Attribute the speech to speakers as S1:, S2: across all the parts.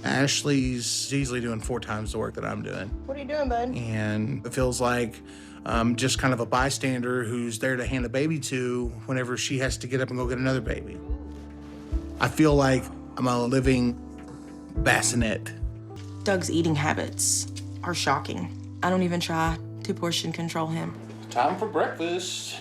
S1: Ashley's easily doing 4 times the work that I'm doing.
S2: What are you doing, bud?
S1: And it feels like just kind of a bystander who's there to hand a baby to whenever she has to get up and go get another baby. I feel like I'm a living bassinet.
S2: Doug's eating habits are shocking. I don't even try to portion control him.
S1: Time for breakfast.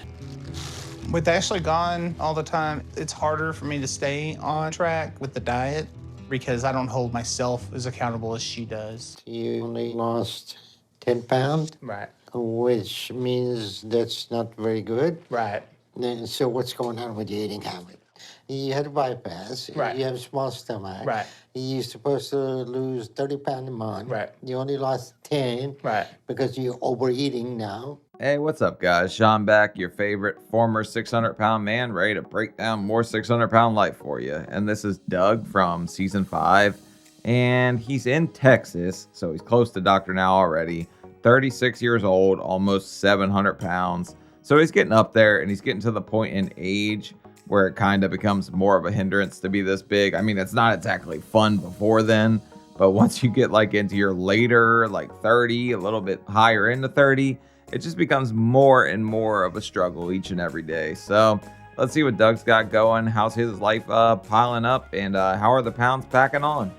S3: With Ashley gone all the time, it's harder for me to stay on track with the diet because I don't hold myself as accountable as she does.
S4: You only lost 10 pounds?
S3: Right.
S4: Which means that's not very good.
S3: Right.
S4: And so what's going on with your eating habit? You had a bypass.
S3: Right.
S4: You have a small stomach.
S3: Right.
S4: You're supposed to lose 30 pounds a month.
S3: Right.
S4: You only lost 10.
S3: Right.
S4: Because you're overeating now.
S5: Hey, what's up, guys? Sean back, your favorite former 600-pound man, ready to break down more 600-pound life for you. And this is Doug from season 5. And he's in Texas, so he's close to Dr. Now already. 36 years old, almost 700 pounds. So he's getting up there, and he's getting to the point in age where it kind of becomes more of a hindrance to be this big. I mean, it's not exactly fun before then, but once you get like into your later, like 30, a little bit higher into 30, it just becomes more and more of a struggle each and every day. So let's see what Doug's got going. How's his life piling up, and how are the pounds packing on?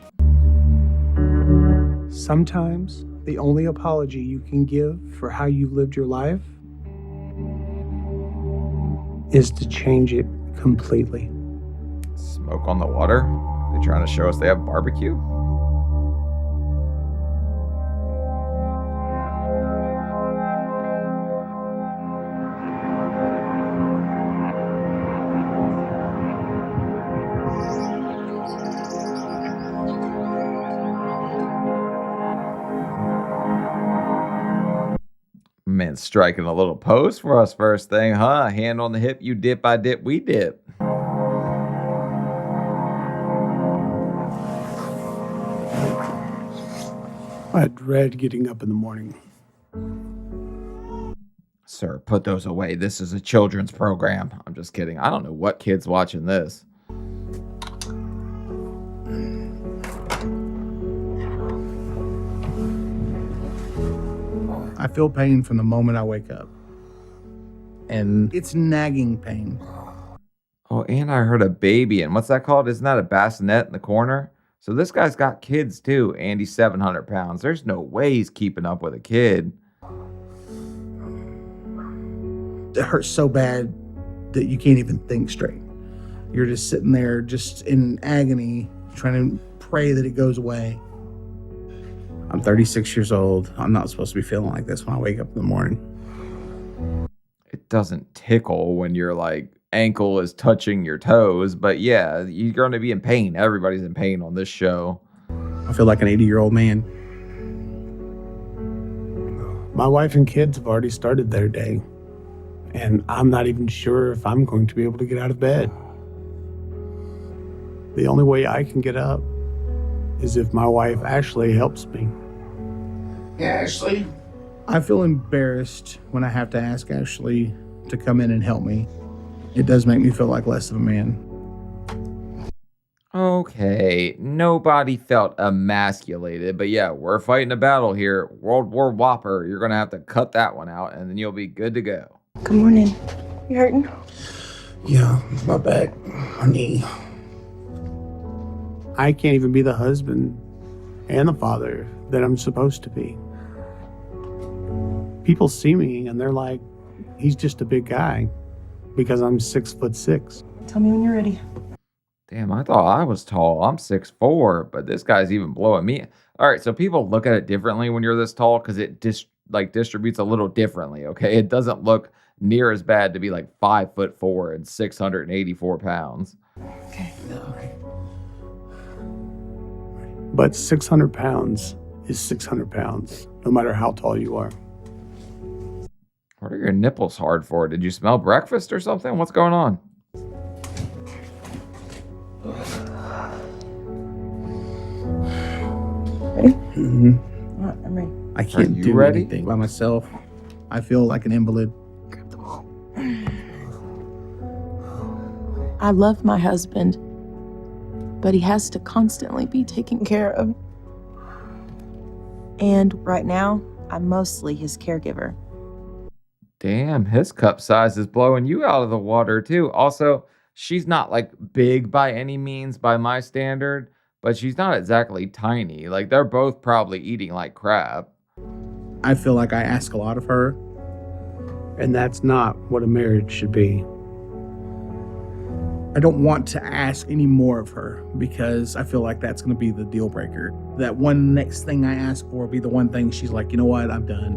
S6: Sometimes the only apology you can give for how you lived your life is to change it completely.
S5: Smoke on the water? They trying to show us they have barbecue? Man, striking a little pose for us first thing, huh? Hand on the hip, you dip, I dip, we dip.
S6: I dread getting up in the morning.
S5: Sir, put those away. This is a children's program. I'm just kidding. I don't know what kid's watching this.
S1: I feel pain from the moment I wake up. And it's nagging pain.
S5: Oh, and I heard a baby. And what's that called? Isn't that a bassinet in the corner? So this guy's got kids too, and he's 700 pounds. There's no way he's keeping up with a kid.
S1: It hurts so bad that you can't even think straight. You're just sitting there just in agony, trying to pray that it goes away. I'm 36 years old. I'm not supposed to be feeling like this when I wake up in the morning.
S5: It doesn't tickle when your like ankle is touching your toes, but yeah, you're going to be in pain. Everybody's in pain on this show.
S1: I feel like an 80-year-old man.
S6: My wife and kids have already started their day, and I'm not even sure if I'm going to be able to get out of bed. The only way I can get up is if my wife Ashley helps me.
S1: Yeah, Ashley. I feel embarrassed when I have to ask Ashley to come in and help me. It does make me feel like less of a man.
S5: Okay, nobody felt emasculated, but yeah, we're fighting a battle here. World War Whopper. You're going to have to cut that one out, and then you'll be good to go.
S2: Good morning. You hurting?
S1: Yeah, my back, my knee.
S6: I can't even be the husband and the father that I'm supposed to be. People see me and they're like, he's just a big guy because I'm 6'6".
S2: Tell me when you're ready.
S5: Damn, I thought I was tall. I'm 6'4", but this guy's even blowing me. All right, so people look at it differently when you're this tall because it distributes a little differently, okay? It doesn't look near as bad to be like 5'4" and 684 pounds.
S2: Okay.
S6: But 600 pounds is 600 pounds, no matter how tall you are.
S5: What are your nipples hard for? Did you smell breakfast or something? What's going on?
S2: Ready?
S1: Mm-hmm.
S2: All right, I'm ready.
S1: I can't do anything by myself. I feel like an invalid.
S2: Grab the ball. I love my husband, but he has to constantly be taken care of. And right now, I'm mostly his caregiver.
S5: Damn, his cup size is blowing you out of the water too. Also, she's not like big by any means by my standard, but she's not exactly tiny. Like they're both probably eating like crap.
S1: I feel like I ask a lot of her.
S6: And that's not what a marriage should be.
S1: I don't want to ask any more of her because I feel like that's going to be the deal breaker. That one next thing I ask for will be the one thing she's like, you know what, I'm done.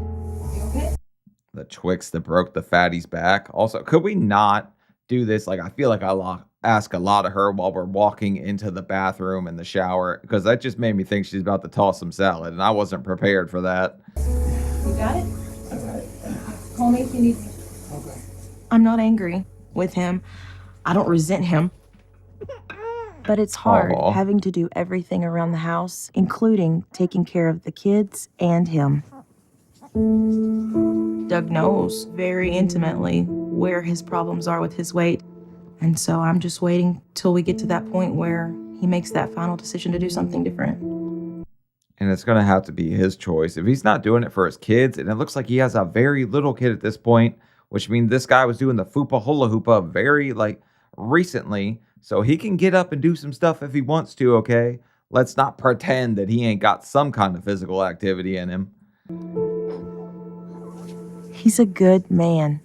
S5: The Twix that broke the fatty's back. Also, could we not do this? Like, I feel like I ask a lot of her while we're walking into the bathroom and the shower because that just made me think she's about to toss some salad, and I wasn't prepared for that.
S2: You got it? Call me if you need me. Okay. I'm not angry with him. I don't resent him. But it's hard having to do everything around the house, including taking care of the kids and him. Doug knows very intimately where his problems are with his weight. And so I'm just waiting till we get to that point where he makes that final decision to do something different.
S5: And it's going to have to be his choice. If he's not doing it for his kids, and it looks like he has a very little kid at this point, which means this guy was doing the fupa hula hoopa very recently, so he can get up and do some stuff if he wants to, okay? Let's not pretend that he ain't got some kind of physical activity in him.
S2: He's a good man.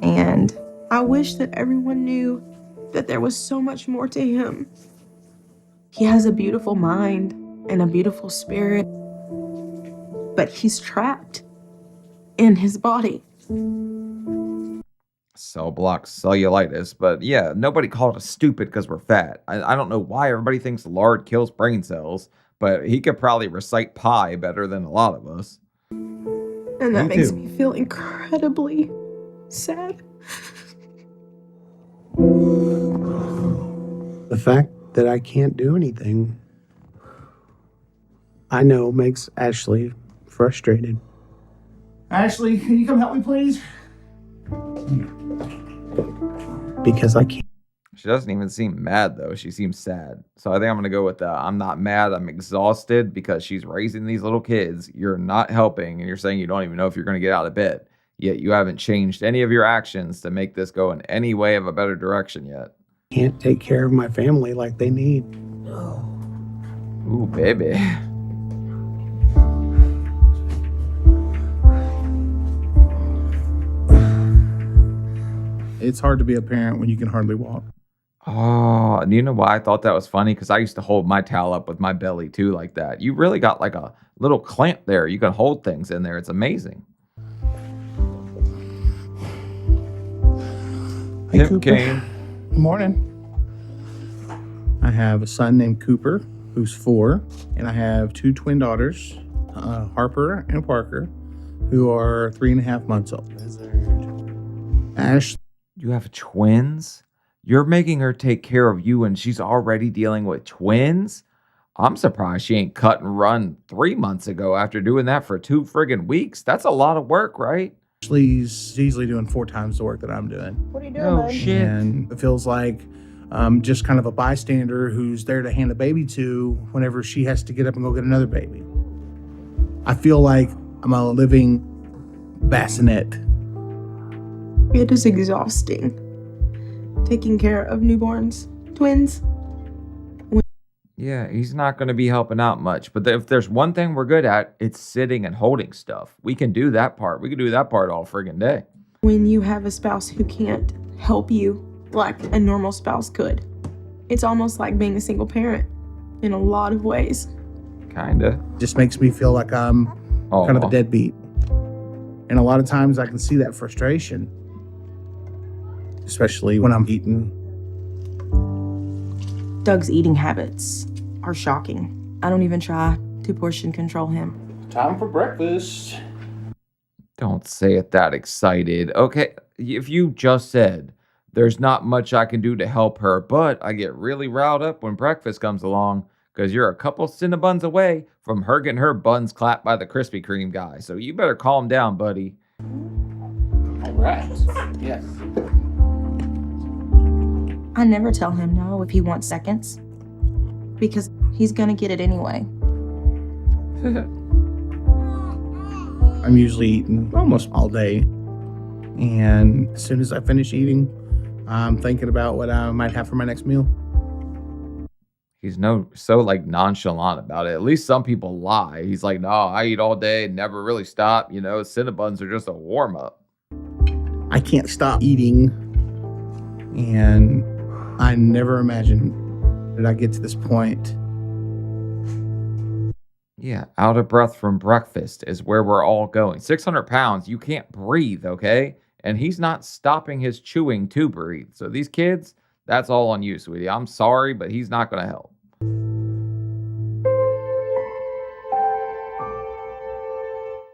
S2: And I wish that everyone knew that there was so much more to him. He has a beautiful mind and a beautiful spirit, but he's trapped in his body.
S5: Cell block cellulitis, but yeah, nobody called us stupid because we're fat. I don't know why everybody thinks lard kills brain cells, but he could probably recite pi better than a lot of us.
S2: And that makes me feel incredibly sad.
S6: The fact that I can't do anything, I know makes Ashley frustrated.
S1: Ashley, can you come help me, please?
S6: Because I can't.
S5: She doesn't even seem mad, though. She seems sad. So I think I'm going to go with I'm not mad. I'm exhausted because she's raising these little kids. You're not helping, and you're saying you don't even know if you're going to get out of bed. Yet you haven't changed any of your actions to make this go in any way of a better direction yet.
S6: Can't take care of my family like they need.
S5: Ooh, baby.
S1: It's hard to be a parent when you can hardly walk.
S5: Oh, and you know why I thought that was funny? Because I used to hold my towel up with my belly too, like that. You really got like a little clamp there. You can hold things in there. It's amazing.
S1: Hey,
S5: Tim
S1: Cooper.
S5: Kane.
S1: Good morning. I have a son named Cooper, who's 4, and I have 2 twin daughters, Harper and Parker, who are 3.5 months old. Ash.
S5: You have twins? You're making her take care of you and she's already dealing with twins? I'm surprised she ain't cut and run 3 months ago after doing that for 2 friggin' weeks. That's a lot of work, right?
S1: Ashley's easily doing 4 times the work that I'm doing.
S2: What are you doing,
S5: Oh,
S2: bud?
S5: shit.
S1: And it feels like just kind of a bystander who's there to hand a baby to whenever she has to get up and go get another baby. I feel like I'm a living bassinet.
S2: It is exhausting. Taking care of newborns, twins.
S5: Yeah, he's not going to be helping out much. But if there's one thing we're good at, it's sitting and holding stuff. We can do that part. We can do that part all friggin' day.
S2: When you have a spouse who can't help you like a normal spouse could, it's almost like being a single parent in a lot of ways.
S5: Kinda.
S1: Just makes me feel like I'm kind of a deadbeat. And a lot of times I can see that frustration, especially when I'm eating.
S2: Doug's eating habits are shocking. I don't even try to portion control him.
S1: Time for breakfast.
S5: Don't say it that excited. Okay, if you just said, there's not much I can do to help her, but I get really riled up when breakfast comes along because you're a couple Cinnabons away from her getting her buns clapped by the Krispy Kreme guy. So you better calm down, buddy.
S1: All right. Yes.
S2: I never tell him no if he wants seconds, because he's gonna get it anyway.
S1: I'm usually eating almost all day. And as soon as I finish eating, I'm thinking about what I might have for my next meal.
S5: He's so like nonchalant about it. At least some people lie. He's like, no, I eat all day, never really stop. Cinnabons are just a warm up.
S1: I can't stop eating. And I never imagined that I'd get to this point.
S5: Yeah, out of breath from breakfast is where we're all going. 600 pounds, you can't breathe, okay? And he's not stopping his chewing to breathe. So these kids, that's all on you, sweetie. I'm sorry, but he's not going to help.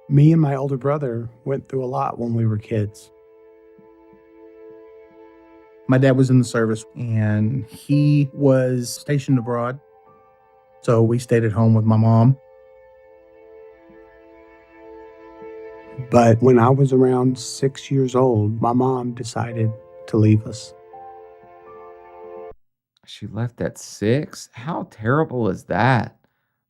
S6: Me and my older brother went through a lot when we were kids.
S1: My dad was in the service and he was stationed abroad. So we stayed at home with my mom.
S6: But when I was around 6 years old, my mom decided to leave us.
S5: She left at 6? How terrible is that?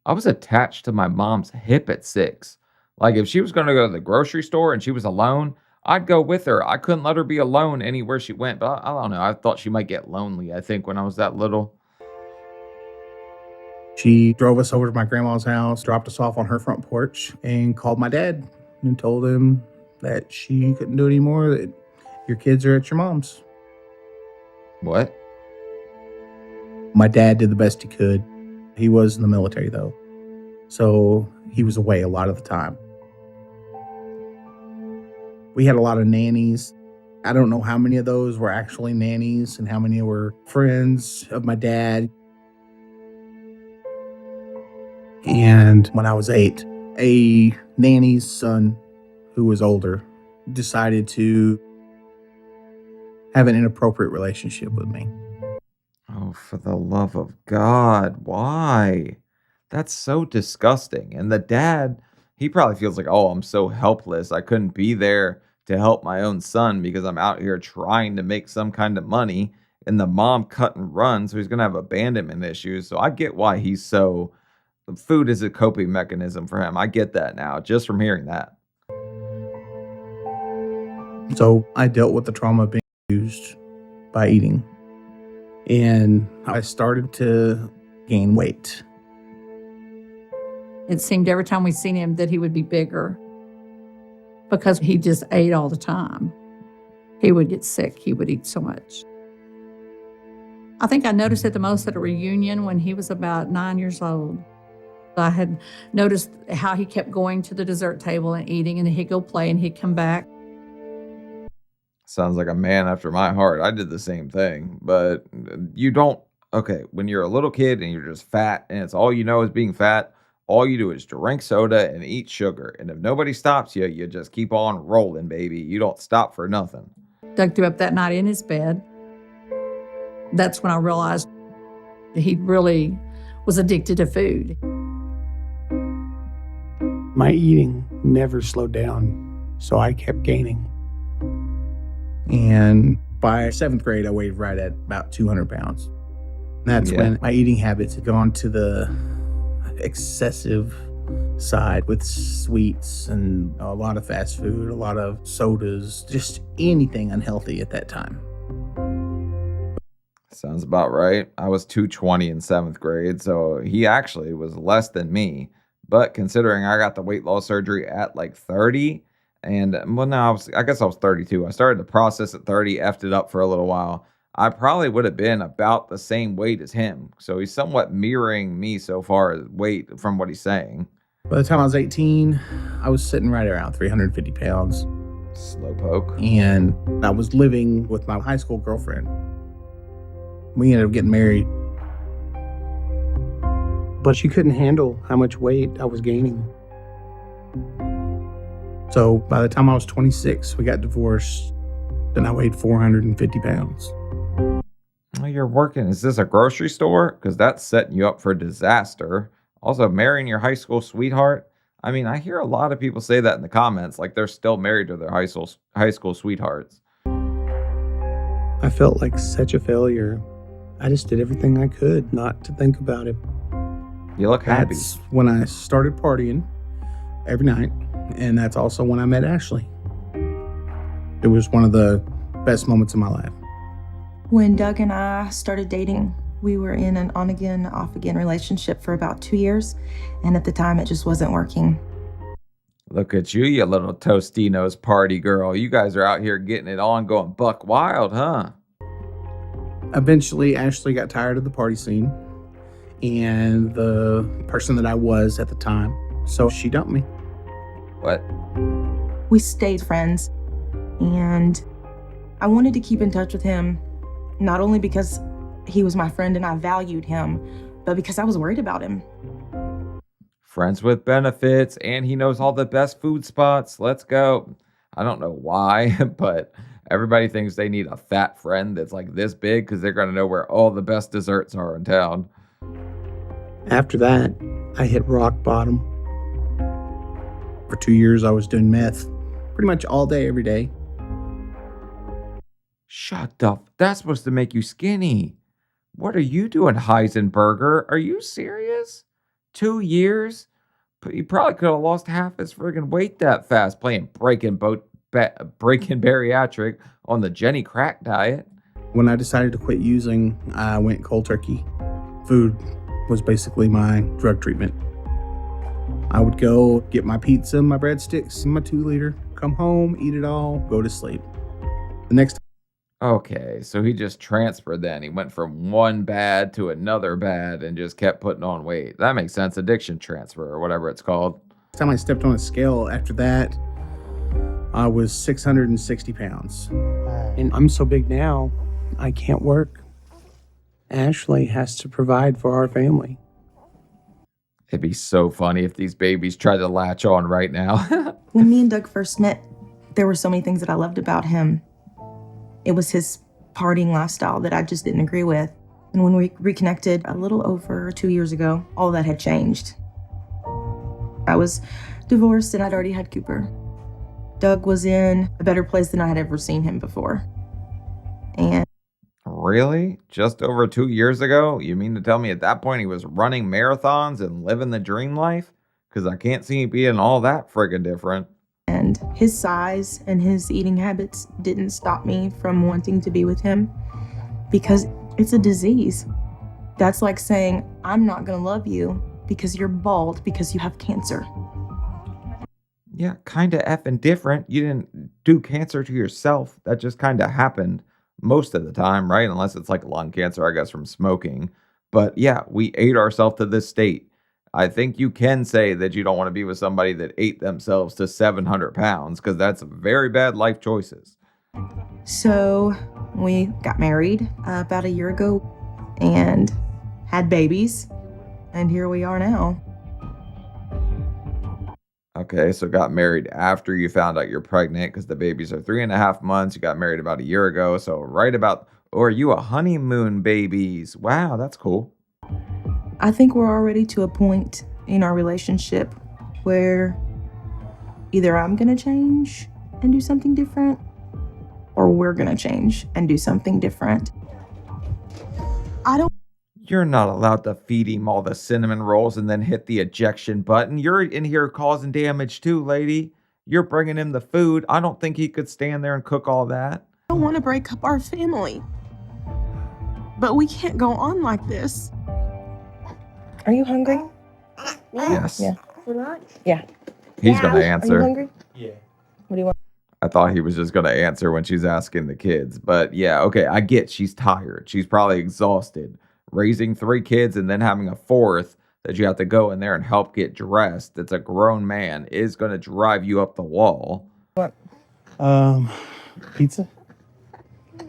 S5: I was attached to my mom's hip at 6. Like, if she was going to go to the grocery store and she was alone, I'd go with her. I couldn't let her be alone anywhere she went. But I don't know. I thought she might get lonely, I think, when I was that little.
S1: She drove us over to my grandma's house, dropped us off on her front porch, and called my dad and told him that she couldn't do it anymore, that your kids are at your mom's.
S5: What?
S1: My dad did the best he could. He was in the military, though, so he was away a lot of the time. We had a lot of nannies. I don't know how many of those were actually nannies and how many were friends of my dad. And when I was 8, a nanny's son who was older decided to have an inappropriate relationship with me.
S5: Oh, for the love of God, why? That's so disgusting. And the dad, he probably feels like, oh, I'm so helpless. I couldn't be there to help my own son because I'm out here trying to make some kind of money. And the mom cut and run, so he's going to have abandonment issues. So I get why he's so... Food is a coping mechanism for him. I get that now, just from hearing that.
S1: So I dealt with the trauma of being abused by eating. And I started to gain weight.
S7: It seemed every time we seen him that he would be bigger because he just ate all the time. He would get sick. He would eat so much. I think I noticed it the most at a reunion when he was about 9 years old. I had noticed how he kept going to the dessert table and eating, and then he'd go play and he'd come back.
S5: Sounds like a man after my heart. I did the same thing, but you don't. Okay, when you're a little kid and you're just fat and it's all you know is being fat, all you do is drink soda and eat sugar. And if nobody stops you, you just keep on rolling, baby. You don't stop for nothing.
S7: Doug threw up that night in his bed. That's when I realized he really was addicted to food.
S6: My eating never slowed down, so I kept gaining.
S1: And by 7th grade, I weighed right at about 200 pounds. That's when my eating habits had gone to the excessive side with sweets and a lot of fast food, a lot of sodas, just anything unhealthy at that time.
S5: Sounds about right. I was 220 in 7th grade, so he actually was less than me. But considering I got the weight loss surgery at like 30, and well, no, I guess I was 32. I started the process at 30, effed it up for a little while. I probably would have been about the same weight as him. So he's somewhat mirroring me so far as weight from what he's saying.
S1: By the time I was 18, I was sitting right around 350 pounds.
S5: Slowpoke.
S1: And I was living with my high school girlfriend. We ended up getting married.
S6: But she couldn't handle how much weight I was gaining.
S1: So by the time I was 26, we got divorced, and I weighed 450 pounds.
S5: Well, you're working. Is this a grocery store? Because that's setting you up for disaster. Also, marrying your high school sweetheart. I mean, I hear a lot of people say that in the comments, like they're still married to their high school sweethearts.
S6: I felt like such a failure. I just did everything I could not to think about it.
S5: You look happy.
S1: That's when I started partying every night, and that's also when I met Ashley. It was one of the best moments of my life.
S2: When Doug and I started dating, we were in an on-again, off-again relationship for about 2 years, and at the time, it just wasn't working.
S5: Look at you, you little Tostinos party girl. You guys are out here getting it on, going buck wild, huh?
S1: Eventually, Ashley got tired of the party scene and the person that I was at the time, so she dumped me.
S5: What?
S2: We stayed friends, and I wanted to keep in touch with him, not only because he was my friend and I valued him, but because I was worried about him.
S5: Friends with benefits, and he knows all the best food spots. Let's go. I don't know why, but everybody thinks they need a fat friend that's like this big because they're going to know where all the best desserts are in town.
S6: After that, I hit rock bottom.
S1: For 2 years, I was doing meth pretty much all day, every day.
S5: Shut up. That's supposed to make you skinny. What are you doing, Heisenberger? Are you serious? 2 years? But you probably could have lost half his friggin' weight that fast playing Breaking Bariatric on the Jenny Crack diet.
S1: When I decided to quit using, I went cold turkey. Food was basically my drug treatment. I would go get my pizza, my breadsticks, and my 2-liter, come home, eat it all, go to sleep. The next
S5: Okay, so he just transferred then. He went from one bad to another bad and just kept putting on weight. That makes sense. Addiction transfer or whatever it's called.
S1: time I stepped on a scale after that, I was 660 pounds.
S6: And I'm so big now, I can't work. Ashley has to provide for our family.
S5: It'd be so funny if these babies tried to latch on right now.
S2: When me and Doug first met, there were so many things that I loved about him. It was his partying lifestyle that I just didn't agree with. And when we reconnected a little over 2 years ago, all that had changed. I was divorced and I'd already had Cooper. Doug was in a better place than I had ever seen him before. And
S5: Really? Just over 2 years ago? You mean to tell me at that point he was running marathons and living the dream life? Because I can't see him being all that friggin' different.
S2: his size and his eating habits didn't stop me from wanting to be with him because it's a disease. That's like saying, I'm not gonna love you because you're bald because you have cancer.
S5: Yeah, kind of effing different. You didn't do cancer to yourself. That just kind of happened most of the time, right? Unless it's like lung cancer, I guess, from smoking. But yeah, we ate ourselves to this state. I think you can say that you don't want to be with somebody that ate themselves to 700 pounds because that's very bad life choices.
S2: So we got married about a year ago and had babies, and here we are now.
S5: Okay, so got married after you found out you're pregnant because the babies are 3.5 months. You got married about a year ago. So right about, or are you a honeymoon babies? Wow, that's cool.
S2: I think we're already to a point in our relationship where either I'm gonna change and do something different, or we're gonna change and do something different.
S5: You're not allowed to feed him all the cinnamon rolls and then hit the ejection button. You're in here causing damage too, lady. You're bringing him the food. I don't think he could stand there and cook all that.
S2: I don't want to break up our family, but we can't go on like this. Are you hungry?
S5: Yes.
S2: Yeah.
S5: Yeah. He's going to
S2: Are you
S5: answer.
S2: hungry?
S1: Yeah.
S2: What do you want?
S5: I thought he was just going to answer when she's asking the kids. But yeah, okay, I get she's tired. She's probably exhausted. Raising 3 kids and then having a 4th that you have to go in there and help get dressed. That's a grown man is going to drive you up the wall.
S2: What?
S1: Pizza?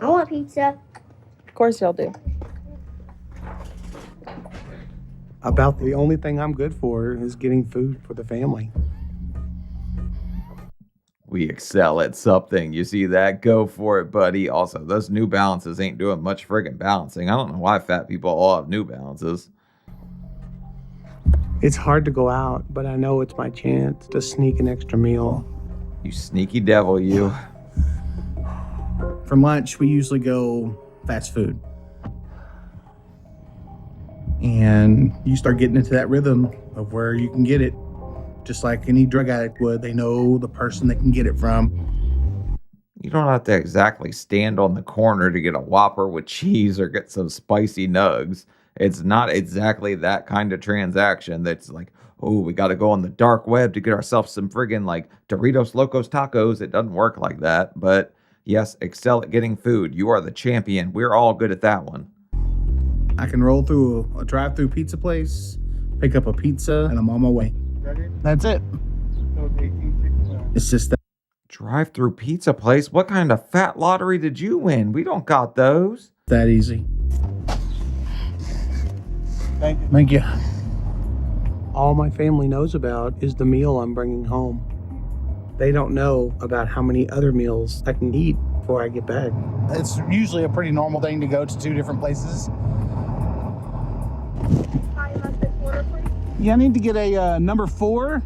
S8: I want pizza.
S2: Of course y'all do.
S6: About the only thing I'm good for is getting food for the family.
S5: We excel at something. You see that? Go for it, buddy. Also, those New Balances ain't doing much friggin' balancing. I don't know why fat people all have New Balances.
S6: It's hard to go out, but I know it's my chance to sneak an extra meal.
S5: You sneaky devil, you.
S1: For lunch, we usually go fast food. And you start getting into that rhythm of where you can get it. Just like any drug addict would. They know the person they can get it from.
S5: You don't have to exactly stand on the corner to get a Whopper with cheese or get some spicy nugs. It's not exactly that kind of transaction that's like, oh, we got to go on the dark web to get ourselves some friggin' like Doritos Locos Tacos. It doesn't work like that. But yes, excel at getting food. You are the champion. We're all good at that one.
S1: I can roll through a drive-through pizza place, pick up a pizza, and I'm on my way. That's it. It's just that.
S5: Drive-through pizza place? What kind of fat lottery did you win? We don't got those.
S1: That easy. Thank you.
S6: All my family knows about is the meal I'm bringing home. They don't know about how many other meals I can eat before I get back.
S1: It's usually a pretty normal thing to go to 2 different places. Yeah, I need to get a number 4.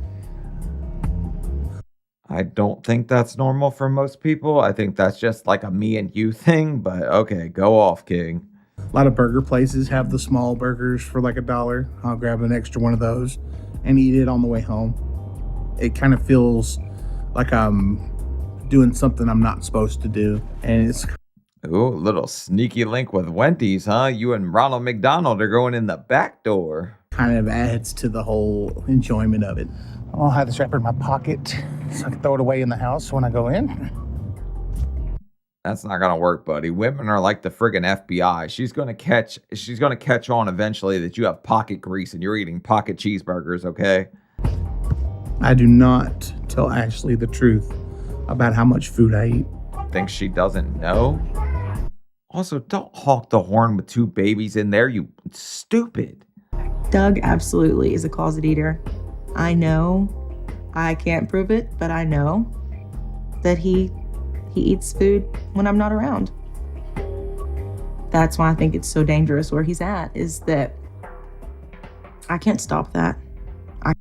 S5: I don't think that's normal for most people. I think that's just like a me and you thing, but okay, go off, King.
S1: A lot of burger places have the small burgers for like $1. I'll grab an extra one of those and eat it on the way home. It kind of feels like I'm doing something I'm not supposed to do. And it's...
S5: Ooh, a little sneaky link with Wendy's, huh? You and Ronald McDonald are going in the back door.
S1: Kind of adds to the whole enjoyment of it. I'll have this wrapper in my pocket so I can throw it away in the house when I go in.
S5: That's not gonna work, buddy. Women are like the friggin' FBI. She's gonna catch on eventually that you have pocket grease and you're eating pocket cheeseburgers, okay?
S1: I do not tell Ashley the truth about how much food I eat.
S5: Think she doesn't know? Also, don't honk the horn with 2 babies in there, you stupid.
S2: Doug absolutely is a closet eater. I know. I can't prove it, but I know that he eats food when I'm not around. That's why I think it's so dangerous where he's at, is that I can't stop that.
S5: I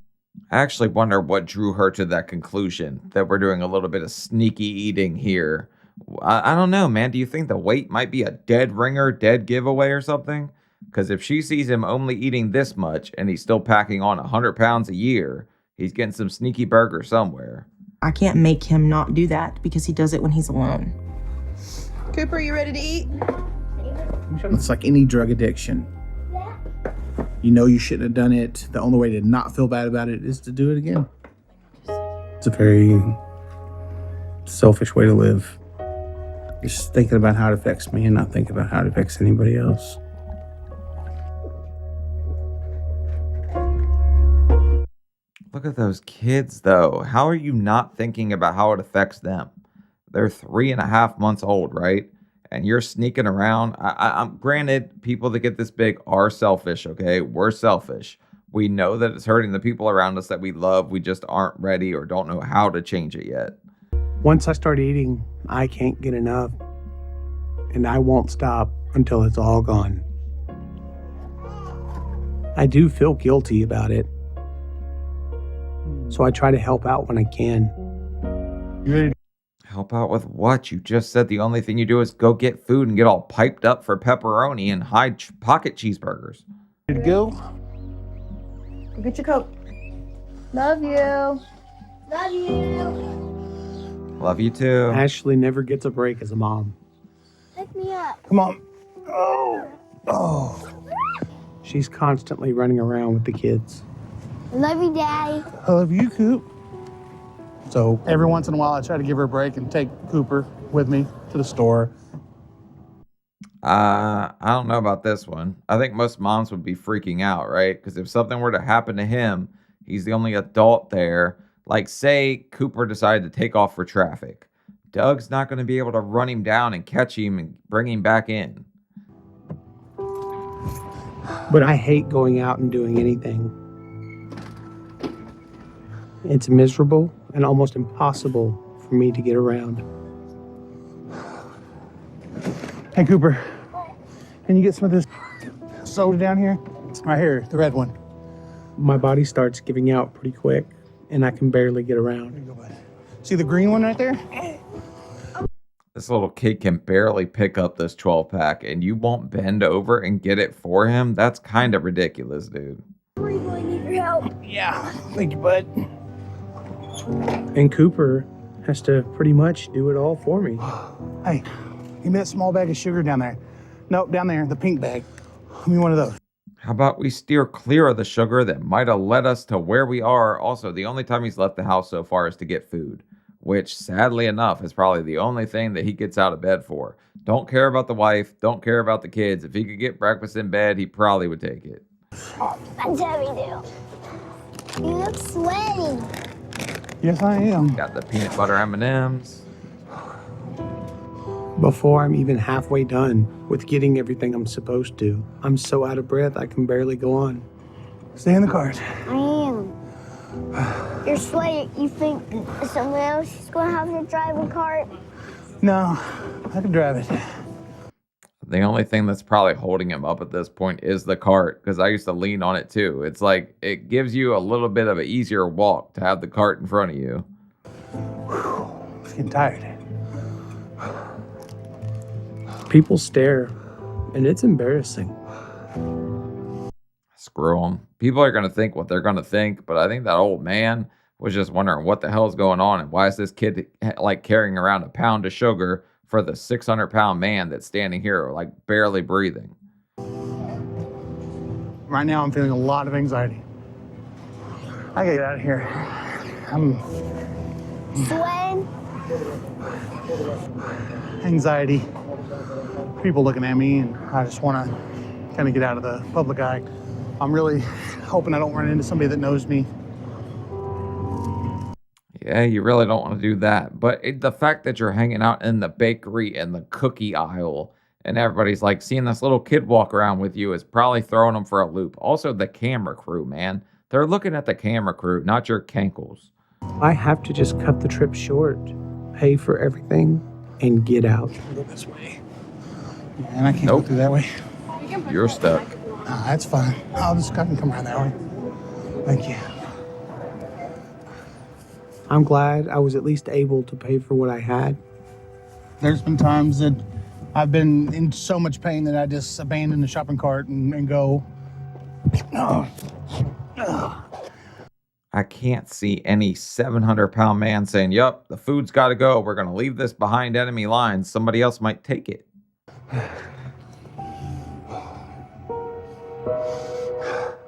S5: actually wonder what drew her to that conclusion, that we're doing a little bit of sneaky eating here. I don't know, man. Do you think the weight might be a dead ringer, dead giveaway or something? Because if she sees him only eating this much and he's still packing on 100 pounds a year, he's getting some sneaky burger somewhere.
S2: I can't make him not do that because he does it when he's alone.
S9: Cooper, you ready to eat?
S1: It's like any drug addiction. You know you shouldn't have done it. The only way to not feel bad about it is to do it again. It's a very selfish way to live. Just thinking about how it affects me and not thinking about how it affects anybody else.
S5: Look at those kids, though. How are you not thinking about how it affects them? They're 3.5 months old, right? And you're sneaking around. I'm granted, people that get this big are selfish, okay? We're selfish. We know that it's hurting the people around us that we love. We just aren't ready or don't know how to change it yet.
S6: Once I start eating, I can't get enough. And I won't stop until it's all gone. I do feel guilty about it. So I try to help out when I can.
S5: Help out with what? You just said the only thing you do is go get food and get all piped up for pepperoni and hide pocket cheeseburgers.
S1: Ready to go?
S9: Go get your Coke.
S8: Love you. Love you.
S5: Love you too.
S6: Ashley never gets a break as a mom.
S8: Pick me up.
S1: Come on. Oh.
S6: She's constantly running around with the kids.
S8: Love you, Daddy.
S1: I love you, Coop. So every once in a while, I try to give her a break and take Cooper with me to the store.
S5: I don't know about this one. I think most moms would be freaking out, right? Because if something were to happen to him, he's the only adult there. Like, say Cooper decided to take off for traffic. Doug's not going to be able to run him down and catch him and bring him back in.
S6: But I hate going out and doing anything. It's miserable and almost impossible for me to get around.
S1: Hey, Cooper, can you get some of this soda down here? Right here, the red one.
S6: My body starts giving out pretty quick, and I can barely get around.
S1: See the green one right there?
S5: This little kid can barely pick up this 12-pack, and you won't bend over and get it for him? That's kind of ridiculous, dude.
S8: We really need your help.
S1: Yeah, thank you, bud.
S6: And Cooper has to pretty much do it all for me.
S1: Hey, give me that small bag of sugar down there. Nope, down there, the pink bag. Give me one of those.
S5: How about we steer clear of the sugar that might have led us to where we are? Also, the only time he's left the house so far is to get food, which sadly enough is probably the only thing that he gets out of bed for. Don't care about the wife, don't care about the kids. If he could get breakfast in bed, he probably would take it.
S8: That's how we do. You look sweaty.
S1: Yes, I am.
S5: Got the peanut butter M&Ms.
S6: Before I'm even halfway done with getting everything I'm supposed to, I'm so out of breath I can barely go on.
S1: Stay in the cart.
S8: I am. You're sweaty. You think someone else is going to have to drive a cart?
S1: No, I can drive it.
S5: The only thing that's probably holding him up at this point is the cart, because I used to lean on it too. It's like it gives you a little bit of an easier walk to have the cart in front of you.
S1: I'm getting tired.
S6: People stare, and it's embarrassing.
S5: Screw them. People are going to think what they're going to think, but I think that old man was just wondering what the hell is going on and why is this kid like carrying around a pound of sugar for the 600-pound man that's standing here like barely breathing.
S1: Right now, I'm feeling a lot of anxiety. I gotta get out of here. I'm
S8: Sweating?
S1: anxiety. People looking at me, and I just want to kind of get out of the public eye. I'm really hoping I don't run into somebody that knows me.
S5: Yeah, you really don't want to do that. But the fact that you're hanging out in the bakery and the cookie aisle and everybody's like seeing this little kid walk around with you is probably throwing them for a loop. Also, the camera crew, man. They're looking at the camera crew, not your cankles.
S6: I have to just cut the trip short, pay for everything, and get out.
S1: Go this way. And I can't go through that way.
S5: You're stuck.
S1: Nah, that's fine. I'll just come around that way. Thank you.
S6: I'm glad I was at least able to pay for what I had.
S1: There's been times that I've been in so much pain that I just abandon the shopping cart and go.
S5: I can't see any 700-pound man saying, yup, the food's got to go. We're going to leave this behind enemy lines. Somebody else might take it.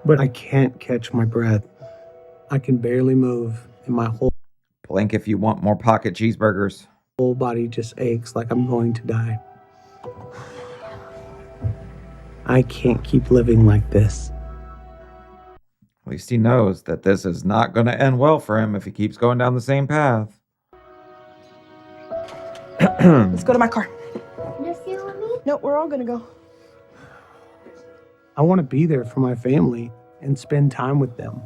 S6: But I can't catch my breath. I can barely move, and my
S5: Blink if you want more pocket cheeseburgers.
S6: whole body just aches like I'm going to die. I can't keep living like this.
S5: At least he knows that this is not going to end well for him if he keeps going down the same path.
S9: Let's go to my car.
S8: Just you and me?
S9: No, we're all gonna go.
S6: I want to be there for my family and spend time with them.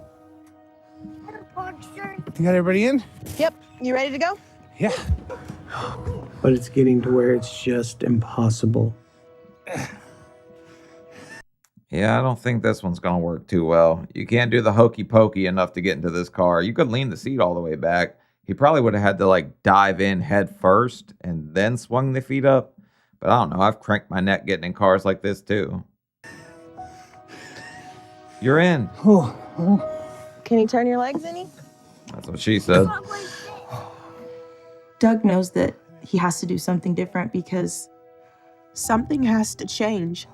S1: You got everybody in?
S9: Yep. You ready to go?
S1: Yeah.
S6: But it's getting to where it's just impossible.
S5: Yeah, I don't think this one's going to work too well. You can't do the hokey pokey enough to get into this car. You could lean the seat all the way back. He probably would have had to like dive in head first and then swung the feet up. But I don't know. I've cranked my neck getting in cars like this too. You're in.
S9: Can you turn your legs any?
S5: That's what she said.
S2: Doug knows that he has to do something different because
S9: Something has to change.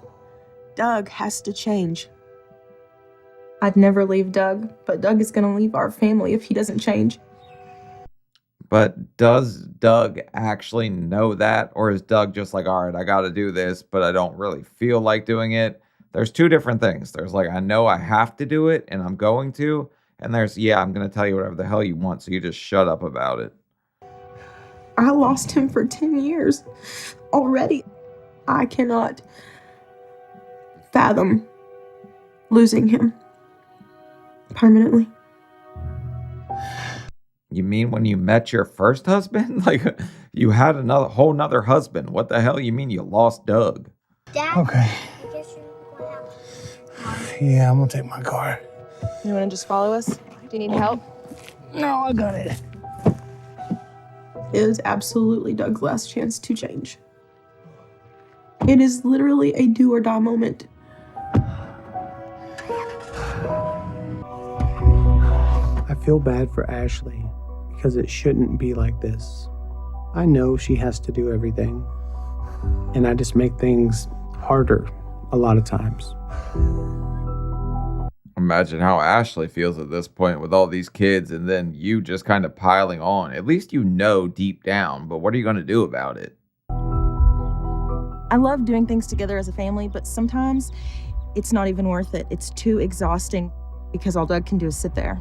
S9: Doug has to change.
S2: I'd never leave Doug, but Doug is going to leave our family if he doesn't change.
S5: But does Doug actually know that? Or is Doug just like, all right, I got to do this, but I don't really feel like doing it? There's two different things. There's like, I know I have to do it and I'm going to. And there's, yeah, I'm going to tell you whatever the hell you want. So you just shut up about it.
S2: I lost him for 10 years already. I cannot fathom losing him permanently.
S5: You mean when you met your first husband? Like you had another whole nother husband. What the hell you mean you lost Doug?
S8: Dad?
S1: Okay.
S8: I guess you're going out.
S1: Yeah, I'm gonna take my car.
S9: You want to just follow us? Do you need help?
S1: No, I got it.
S9: is absolutely Doug's last chance to change. It is literally a do or die moment.
S6: I feel bad for Ashley because it shouldn't be like this. I know she has to do everything, and I just make things harder a lot of times.
S5: Imagine how Ashley feels at this point with all these kids and then you just kind of piling on. At least you know deep down, but what are you going to do about it?
S2: I love doing things together as a family, but sometimes it's not even worth it. It's too exhausting because all Doug can do is sit there.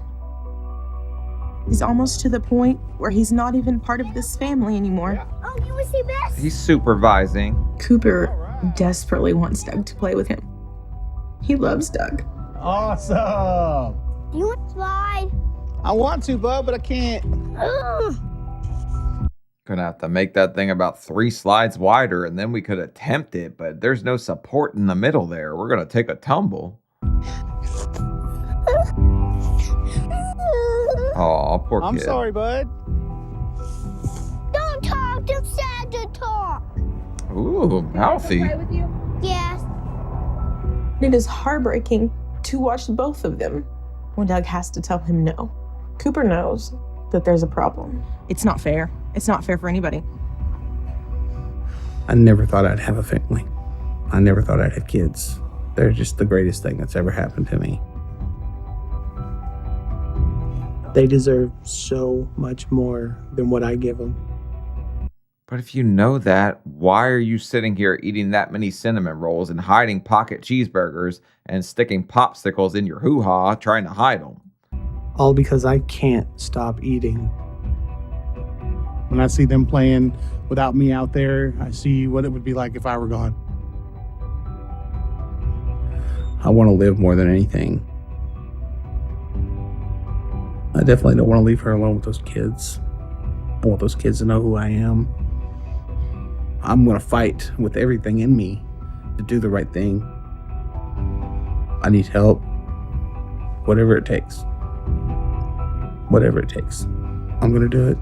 S2: He's almost to the point where he's not even part of this family anymore.
S8: Oh, you want to see this?
S5: He's supervising.
S9: Cooper desperately wants Doug to play with him. He loves Doug.
S3: Awesome.
S8: Do you want to slide?
S3: I want to, bud, but I can't.
S8: Ugh.
S5: Gonna have to make that thing about 3 slides wider and then we could attempt it, but there's no support in the middle there. We're gonna take a tumble. Aw, poor kid.
S3: I'm sorry, bud.
S8: Don't talk, just sad to talk.
S5: Ooh, mouthy.
S8: Yes.
S9: It is heartbreaking to watch both of them when Doug has to tell him no. Cooper knows that there's a problem.
S2: It's not fair. It's not fair for anybody.
S6: I never thought I'd have a family. I never thought I'd have kids. They're just the greatest thing that's ever happened to me. They deserve so much more than what I give them.
S5: But if you know that, why are you sitting here eating that many cinnamon rolls and hiding pocket cheeseburgers and sticking popsicles in your hoo-ha trying to hide them?
S6: All because I can't stop eating.
S1: When I see them playing without me out there, I see what it would be like if I were gone.
S6: I want to live more than anything. I definitely don't want to leave her alone with those kids. I want those kids to know who I am. I'm going to fight with everything in me to do the right thing. I need help. Whatever it takes. Whatever it takes. I'm going to do it.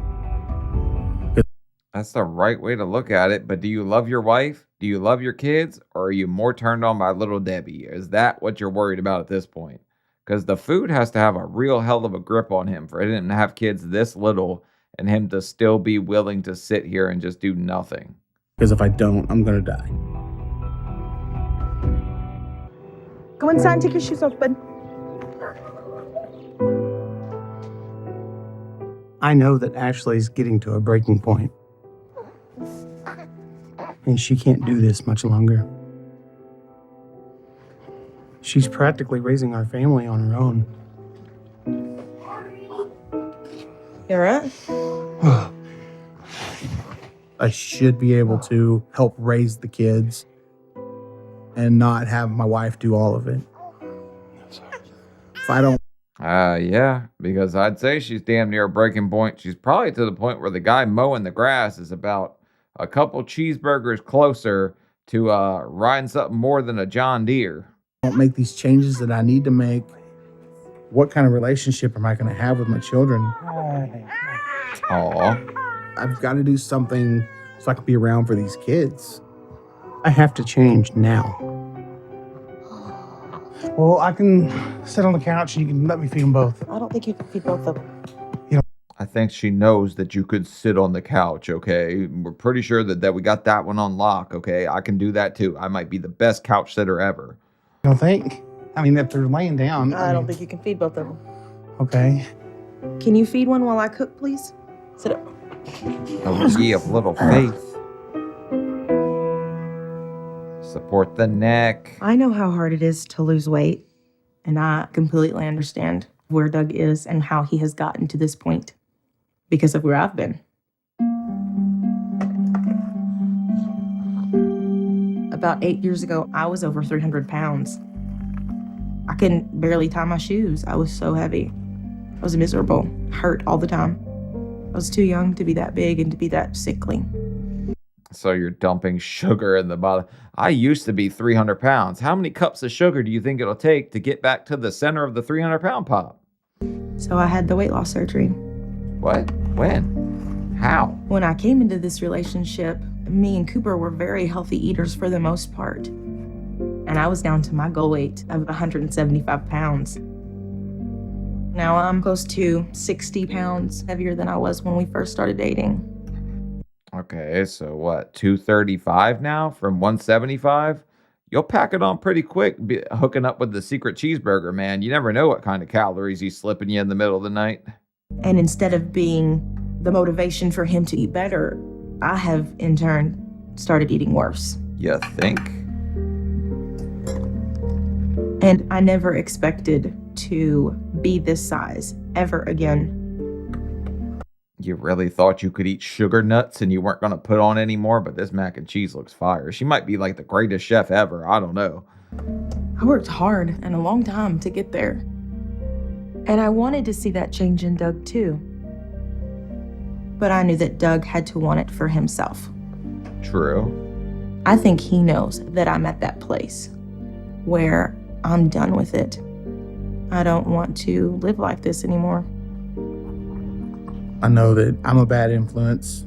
S5: That's the right way to look at it, but do you love your wife? Do you love your kids? Or are you more turned on by little Debbie? Is that what you're worried about at this point? Because the food has to have a real hell of a grip on him for him to have kids this little and him to still be willing to sit here and just do nothing.
S6: Because if I don't, I'm going to die.
S2: Go inside and take your shoes off, bud.
S6: I know that Ashley's getting to a breaking point. And she can't do this much longer. She's practically raising our family on her own.
S2: You all right?
S1: I should be able to help raise the kids and not have my wife do all of it. If I don't,
S5: Yeah, because I'd say she's damn near a breaking point. She's probably to the point where the guy mowing the grass is about a couple cheeseburgers closer to riding something more than a John Deere.
S1: don't make these changes that I need to make, what kind of relationship am I going to have with my children?
S5: Aw.
S1: I've got to do something so I can be around for these kids.
S6: I have to change now.
S1: Well, I can sit on the couch and you can let me feed them both.
S2: I don't think you can feed both of them.
S5: I think she knows that you could sit on the couch, okay? We're pretty sure that we got that one on lock, okay? I can do that too. I might be the best couch sitter ever.
S1: You don't think? I mean, if they're laying down.
S2: I don't think you can feed both of them.
S1: Okay.
S2: Can you feed one while I cook, please? Sit up.
S5: Oh, ye of little faith. Support the neck.
S2: I know how hard it is to lose weight, and I completely understand where Doug is and how he has gotten to this point because of where I've been. About 8 years ago, I was over 300 pounds. I couldn't barely tie my shoes. I was so heavy. I was miserable, hurt all the time. I was too young to be that big and to be that sickly.
S5: So you're dumping sugar in the bottom. I used to be 300 pounds. How many cups of sugar do you think it'll take to get back to the center of the 300-pound pop?
S2: So I had the weight loss surgery.
S5: What? When? How?
S2: When I came into this relationship, me and Cooper were very healthy eaters for the most part. And I was down to my goal weight of 175 pounds. Now I'm close to 60 pounds heavier than I was when we first started dating.
S5: Okay, so what, 235 now from 175? You'll pack it on pretty quick, hooking up with the secret cheeseburger, man. You never know what kind of calories he's slipping you in the middle of the night.
S2: And instead of being the motivation for him to eat better, I have, in turn, started eating worse.
S5: You think?
S2: And I never expected to be this size ever again.
S5: You really thought you could eat sugar nuts and you weren't going to put on any more, but this mac and cheese looks fire. She might be like the greatest chef ever. I don't know.
S2: I worked hard and a long time to get there. And I wanted to see that change in Doug too. But I knew that Doug had to want it for himself.
S5: True.
S2: I think he knows that I'm at that place where I'm done with it. I don't want to live like this anymore.
S1: I know that I'm a bad influence,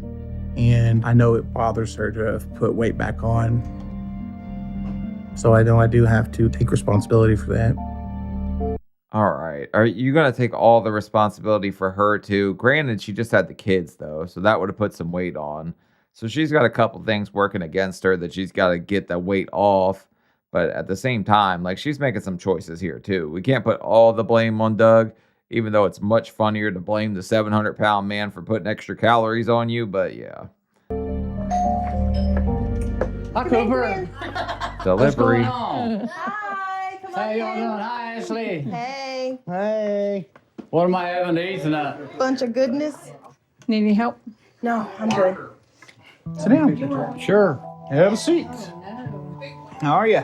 S1: and I know it bothers her to have put weight back on. So I know I do have to take responsibility for that.
S5: All right. Are you going to take all the responsibility for her too? Granted, she just had the kids though, so that would have put some weight on. So she's got a couple things working against her that she's got to get the weight off. But at the same time, like, she's making some choices here too. We can't put all the blame on Doug, even though it's much funnier to blame the 700-pound man for putting extra calories on you. But yeah.
S10: Hi, Cooper.
S5: Delivery.
S10: What's going on?
S9: Hi, come on.
S10: How y'all doing? Hi, Ashley.
S9: Hey,
S10: Hey. What am I having to eat tonight?
S9: bunch of goodness.
S7: Need any help?
S9: No, I'm good.
S3: Sit down.
S10: Sure.
S3: Have a seat. How are you?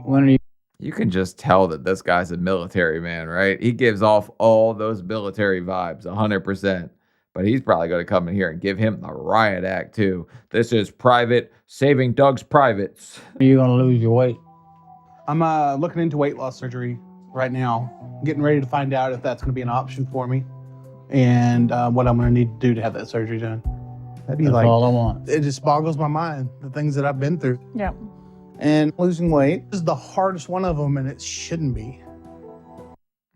S10: When are you?
S5: You can just tell that this guy's a military man, right? He gives off all those military vibes, 100%. But he's probably going to come in here and give him the riot act, too. This is private, saving Doug's privates.
S10: Are you going to lose your weight?
S3: I'm looking into weight loss surgery right now. Getting ready to find out if that's going to be an option for me and what I'm going to need to do to have that surgery done. That'd be
S10: That's
S3: like,
S10: all I want.
S3: it just boggles my mind, the things that I've been through.
S7: Yeah.
S3: And losing weight is the hardest one of them, and it shouldn't be.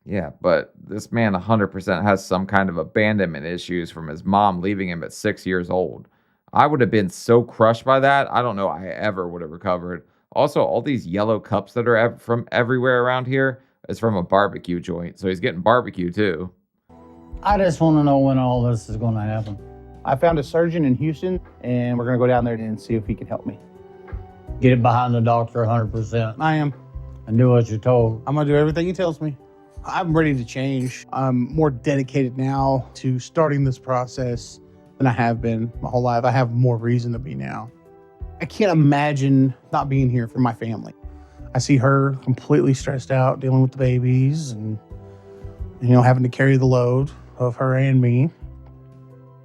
S5: Yeah, but this man 100% has some kind of abandonment issues from his mom leaving him at 6 years old. I would have been so crushed by that, I don't know I ever would have recovered. Also, all these yellow cups that are from everywhere around here is from a barbecue joint, so he's getting barbecue too.
S10: I just want to know when all this is going to happen.
S3: I found a surgeon in Houston, and we're going to go down there and see if he can help me.
S10: Get it behind the doctor 100%
S3: I am.
S10: and do what you're told.
S3: I'm going to do everything he tells me. I'm ready to change. I'm more dedicated now to starting this process than I have been my whole life. I have more reason to be now. I can't imagine not being here for my family. I see her completely stressed out dealing with the babies and, having to carry the load of her and me.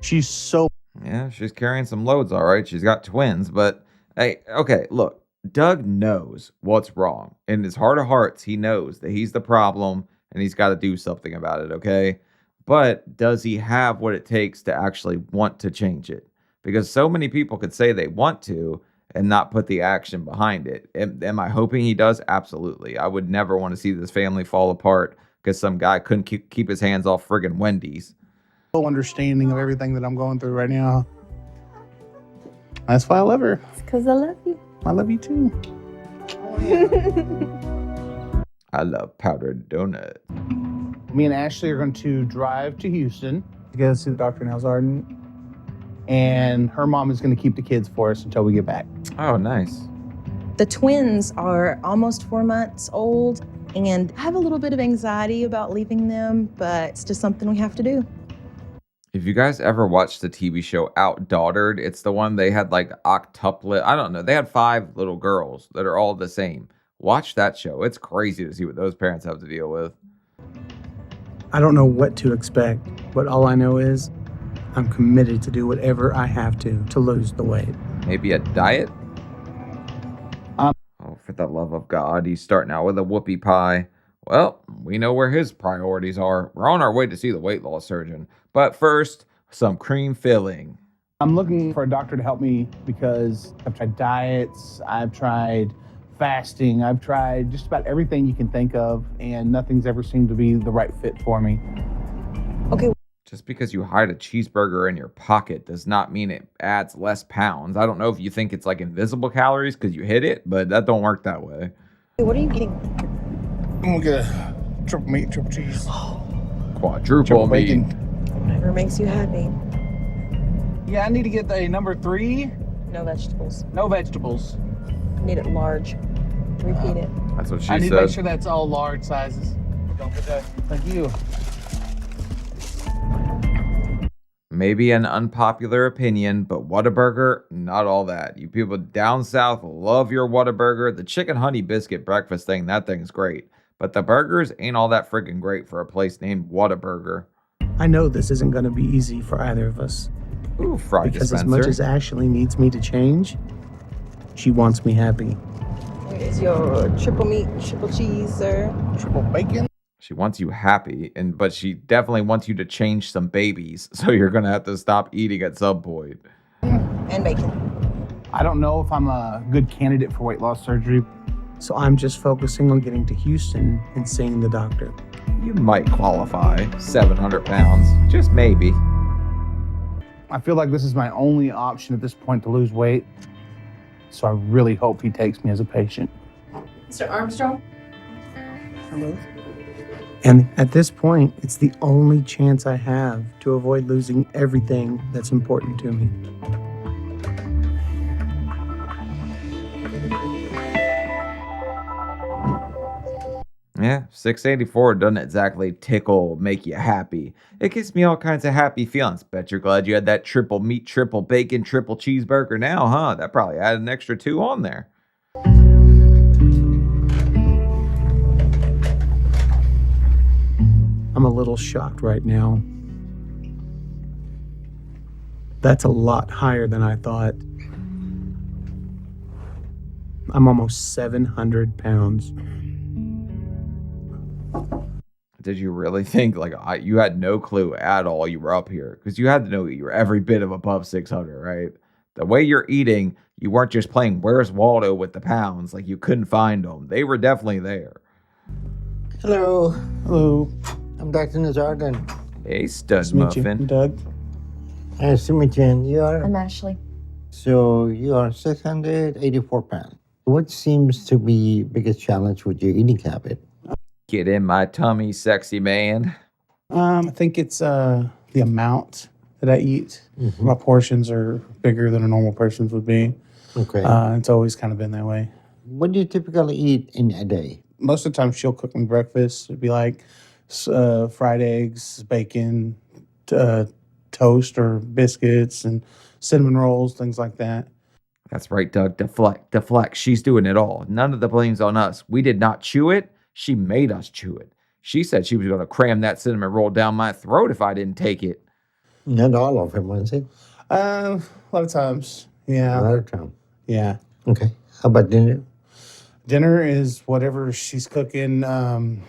S3: She's so...
S5: Yeah, she's carrying some loads, all right. She's got twins, but hey, okay, look, Doug knows what's wrong. In his heart of hearts, he knows that he's the problem and he's got to do something about it, okay? But does he have what it takes to actually want to change it? Because so many people could say they want to and not put the action behind it. Am I hoping he does? Absolutely. I would never want to see this family fall apart because some guy couldn't keep his hands off friggin' Wendy's.
S3: Understanding of everything that I'm going through right now. That's why I love her.
S9: It's because I love you.
S3: I love you too.
S5: I love powdered donut.
S3: Me and Ashley are going to drive to Houston to go see the doctor in Elzarden. And her mom is going to keep the kids for us until we get back.
S5: Oh, nice.
S2: The twins are almost 4 months old, and I have a little bit of anxiety about leaving them, but it's just something we have to do.
S5: If you guys ever watched the TV show Outdaughtered, it's the one they had like octuplet. I don't know. They had 5 little girls that are all the same. Watch that show. It's crazy to see what those parents have to deal with.
S6: I don't know what to expect, but all I know is I'm committed to do whatever I have to lose the weight.
S5: Maybe a diet? Oh, for the love of God, he's starting out with a whoopie pie. Well, we know where his priorities are. We're on our way to see the weight loss surgeon. But first, some cream filling.
S3: I'm looking for a doctor to help me because I've tried diets, I've tried fasting, I've tried just about everything you can think of, and nothing's ever seemed to be the right fit for me.
S9: Okay.
S5: Just because you hide a cheeseburger in your pocket does not mean it adds less pounds. I don't know if you think it's like invisible calories because you hit it, but that don't work that way.
S9: What are you getting?
S3: I'm gonna get a triple meat, triple cheese.
S5: Quadruple
S3: Triple
S5: meat.
S3: bacon.
S9: Whatever makes you happy.
S3: Yeah, I need to get the number 3.
S9: No vegetables.
S3: No vegetables.
S9: Need it large. Repeat it.
S5: That's what she
S3: I need
S5: said.
S3: to make sure that's all large sizes. Don't forget. Thank you.
S5: Maybe an unpopular opinion, but Whataburger, not all that. You people down south love your Whataburger. The chicken honey biscuit breakfast thing, that thing's great. But the burgers ain't all that freaking great for a place named Whataburger.
S6: I know this isn't going to be easy for either of us.
S5: Ooh, fry
S6: Because
S5: dispenser.
S6: as much as Ashley needs me to change, she wants me happy.
S9: Where is your triple meat, triple cheese, sir?
S3: Triple bacon.
S5: She wants you happy, but she definitely wants you to change some babies. So you're going to have to stop eating at some point.
S9: And bacon.
S3: I don't know if I'm a good candidate for weight loss surgery.
S6: So I'm just focusing on getting to Houston and seeing the doctor.
S5: You might qualify. 700 pounds. Just maybe.
S3: I feel like this is my only option at this point to lose weight. So I really hope he takes me as a patient.
S7: Mr. Armstrong?
S9: Hello?
S6: And at this point, it's the only chance I have to avoid losing everything that's important to me.
S5: Yeah, 684 doesn't exactly tickle, make you happy. It gives me all kinds of happy feelings. Bet you're glad you had that triple meat, triple bacon, triple cheeseburger now, huh? That probably added an extra 2 on there.
S6: I'm a little shocked right now. That's a lot higher than I thought. I'm almost 700 pounds.
S5: Did you really think you had no clue at all you were up here? Because you had to know you were every bit of above 600, right? The way you're eating, you weren't just playing Where's Waldo with the pounds. Like you couldn't find them. They were definitely there.
S4: Hello.
S6: Hello.
S4: I'm Dr. Nazardan.
S5: Hey, stud
S6: Nice to meet you,
S5: muffin.
S6: Doug.
S4: Nice to meet you. And you are?
S2: I'm Ashley.
S4: So you are 684 pounds. What seems to be biggest challenge with your eating habit?
S5: Get in my tummy, sexy man.
S3: I think it's the amount that I eat.
S4: Mm-hmm.
S3: My portions are bigger than a normal person's would be.
S4: Okay.
S3: It's always kind of been that way.
S4: What do you typically eat in a day?
S3: Most of the time, she'll cook me breakfast. It'd be like fried eggs, bacon, toast or biscuits, and cinnamon rolls, things like that.
S5: That's right, Doug. Deflect. She's doing it all. None of the blame's on us. We did not chew it. She made us chew it. She said she was going to cram that cinnamon roll down my throat if I didn't take it.
S4: Not all of it, was it?
S3: A lot of times.
S4: A
S3: Yeah.
S4: lot of time.
S3: Yeah.
S4: Okay. How about dinner?
S3: Dinner is whatever she's cooking,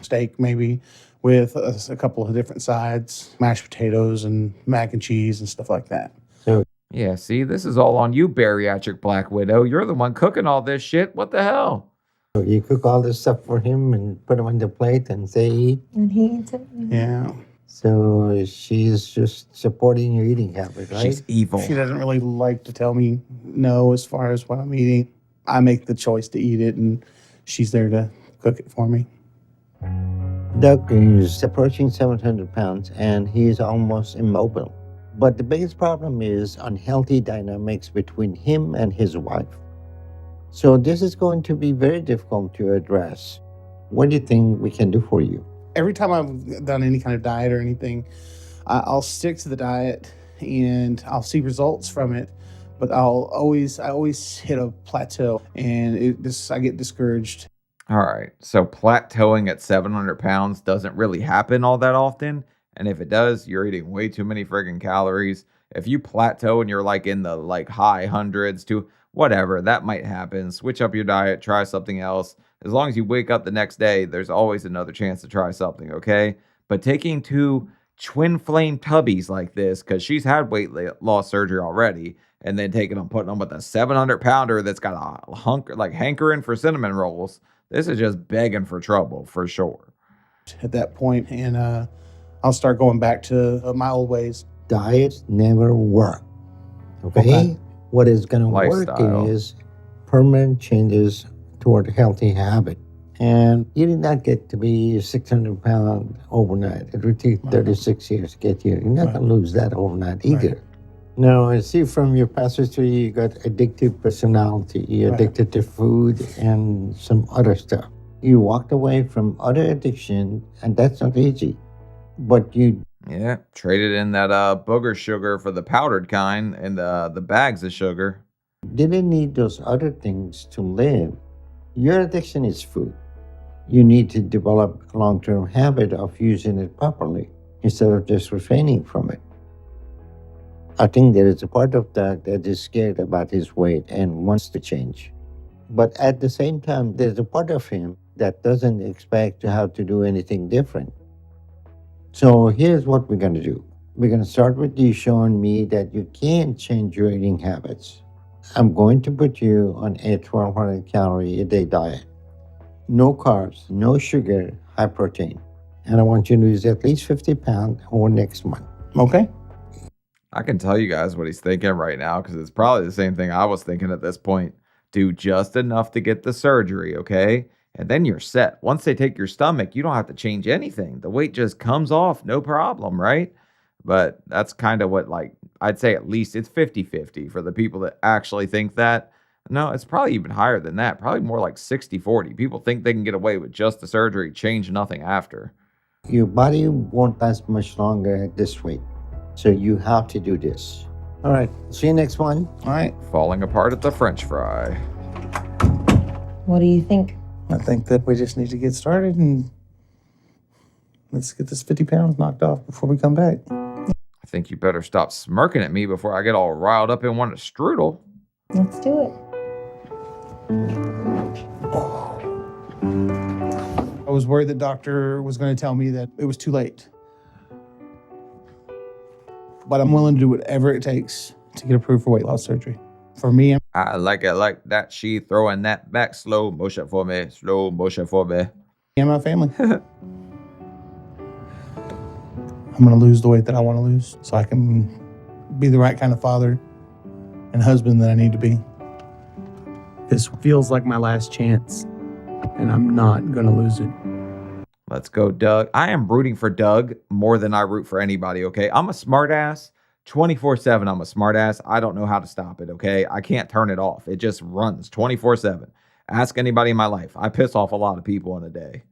S3: steak maybe, with a couple of different sides, mashed potatoes and mac and cheese and stuff like that.
S5: Yeah, see, this is all on you, bariatric Black Widow. You're the one cooking all this shit. What the hell?
S4: So you cook all this stuff for him and put him on the plate and say eat?
S2: And he eats it.
S3: Yeah.
S4: So she's just supporting your eating habit, right?
S5: She's evil.
S3: She doesn't really like to tell me no as far as what I'm eating. I make the choice to eat it, and she's there to cook it for me.
S4: Doug is approaching 700 pounds and he is almost immobile. But the biggest problem is unhealthy dynamics between him and his wife. So this is going to be very difficult to address. What do you think we can do for you?
S3: Every time I've done any kind of diet or anything, I'll stick to the diet and I'll see results from it. But I always hit a plateau, and I get discouraged.
S5: All right, so plateauing at 700 pounds doesn't really happen all that often. And if it does, you're eating way too many friggin' calories. If you plateau and you're like in the high hundreds to whatever, that might happen. Switch up your diet, try something else. As long as you wake up the next day, there's always another chance to try something, okay? But taking 2 twin flame tubbies like this, because she's had weight loss surgery already, and then taking them, putting them with a 700 pounder that's got a hankering for cinnamon rolls. This is just begging for trouble for sure.
S3: At that point, and I'll start going back to my old ways.
S4: Diets never work. Okay? What is going to work is permanent changes toward a healthy habit. And you did not get to be 600 pounds overnight. It would take 36 years to get here. You're not going to lose that overnight either. Right. No, I see from your past history, you got addictive personality. You're addicted to food and some other stuff. You walked away from other addiction, and that's not easy. But you...
S5: Yeah, traded in that booger sugar for the powdered kind and the bags of sugar.
S4: Didn't need those other things to live. Your addiction is food. You need to develop a long-term habit of using it properly instead of just refraining from it. I think there is a part of Doug that is scared about his weight and wants to change. But at the same time, there's a part of him that doesn't expect to have to do anything different. So here's what we're going to do. We're going to start with you showing me that you can change your eating habits. I'm going to put you on a 1,200 calorie a day diet. No carbs, no sugar, high protein. And I want you to lose at least 50 pounds over next month.
S3: Okay?
S5: I can tell you guys what he's thinking right now, because it's probably the same thing I was thinking at this point. Do just enough to get the surgery, okay? And then you're set. Once they take your stomach, you don't have to change anything. The weight just comes off, no problem, right? But that's kind of what, I'd say at least it's 50-50 for the people that actually think that. No, it's probably even higher than that. Probably more like 60-40. People think they can get away with just the surgery, change nothing after.
S4: Your body won't last much longer at this weight. So you have to do this. All right. See you next one.
S3: All right.
S5: Falling apart at the French fry.
S2: What do you think?
S3: I think that we just need to get started and let's get this 50 pounds knocked off before we come back.
S5: I think you better stop smirking at me before I get all riled up and want a strudel.
S2: Let's do it.
S3: I was worried the doctor was going to tell me that it was too late. But I'm willing to do whatever it takes to get approved for weight loss surgery. For me,
S5: I like it like that. She throwing that back. Slow motion for me. Slow motion for me.
S3: And my family. I'm going to lose the weight that I want to lose so I can be the right kind of father and husband that I need to be.
S6: This feels like my last chance, and I'm not going to lose it.
S5: Let's go, Doug. I am rooting for Doug more than I root for anybody, okay? I'm a smart ass. 24/7, I'm a smart ass. I don't know how to stop it, okay? I can't turn it off. It just runs 24/7. Ask anybody in my life. I piss off a lot of people in a day.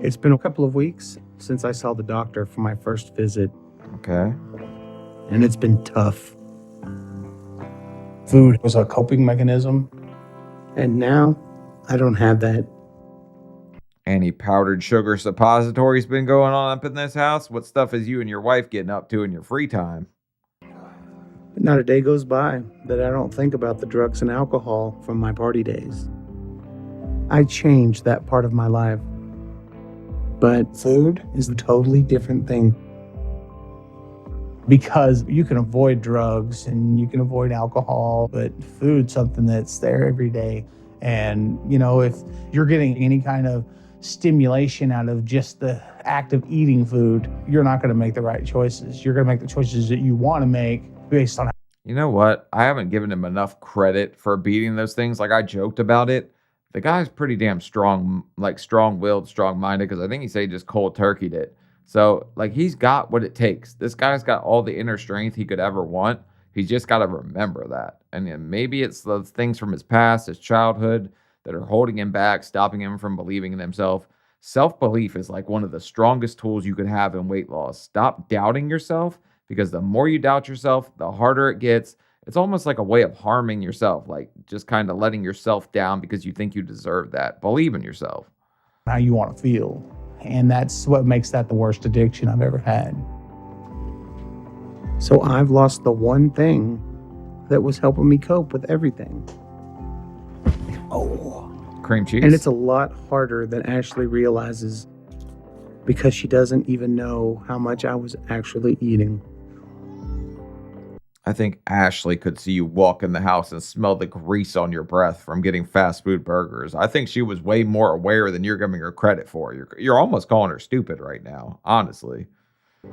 S6: It's been a couple of weeks since I saw the doctor for my first visit.
S5: Okay.
S6: And it's been tough.
S3: Food was a coping mechanism.
S6: And now, I don't have that.
S5: Any powdered sugar suppositories been going on up in this house? What stuff is you and your wife getting up to in your free time?
S6: Not a day goes by that I don't think about the drugs and alcohol from my party days. I changed that part of my life. But food is a totally different thing.
S3: Because you can avoid drugs and you can avoid alcohol, but food's something that's there every day. And, if you're getting any kind of stimulation out of just the act of eating food, you're not going to make the right choices. You're going to make the choices that you want to make based on...
S5: You know what? I haven't given him enough credit for beating those things. I joked about it. The guy's pretty damn strong, strong-willed, strong-minded, because I think he said he just cold turkeyed it. So, he's got what it takes. This guy's got all the inner strength he could ever want. He's just got to remember that. And then maybe it's those things from his past, his childhood, that are holding him back, stopping him from believing in himself. Self-belief is one of the strongest tools you could have in weight loss. Stop doubting yourself, because the more you doubt yourself, the harder it gets. It's almost like a way of harming yourself, just kind of letting yourself down because you think you deserve that. Believe in yourself.
S3: How you want to feel. And that's what makes that the worst addiction I've ever had.
S6: So I've lost the one thing that was helping me cope with everything.
S5: Cream cheese.
S6: And it's a lot harder than Ashley realizes. because she doesn't even know how much I was actually eating.
S5: I think Ashley could see you walk in the house and smell the grease on your breath from getting fast food burgers. I think she was way more aware than you're giving her credit for. You're almost calling her stupid right now, honestly.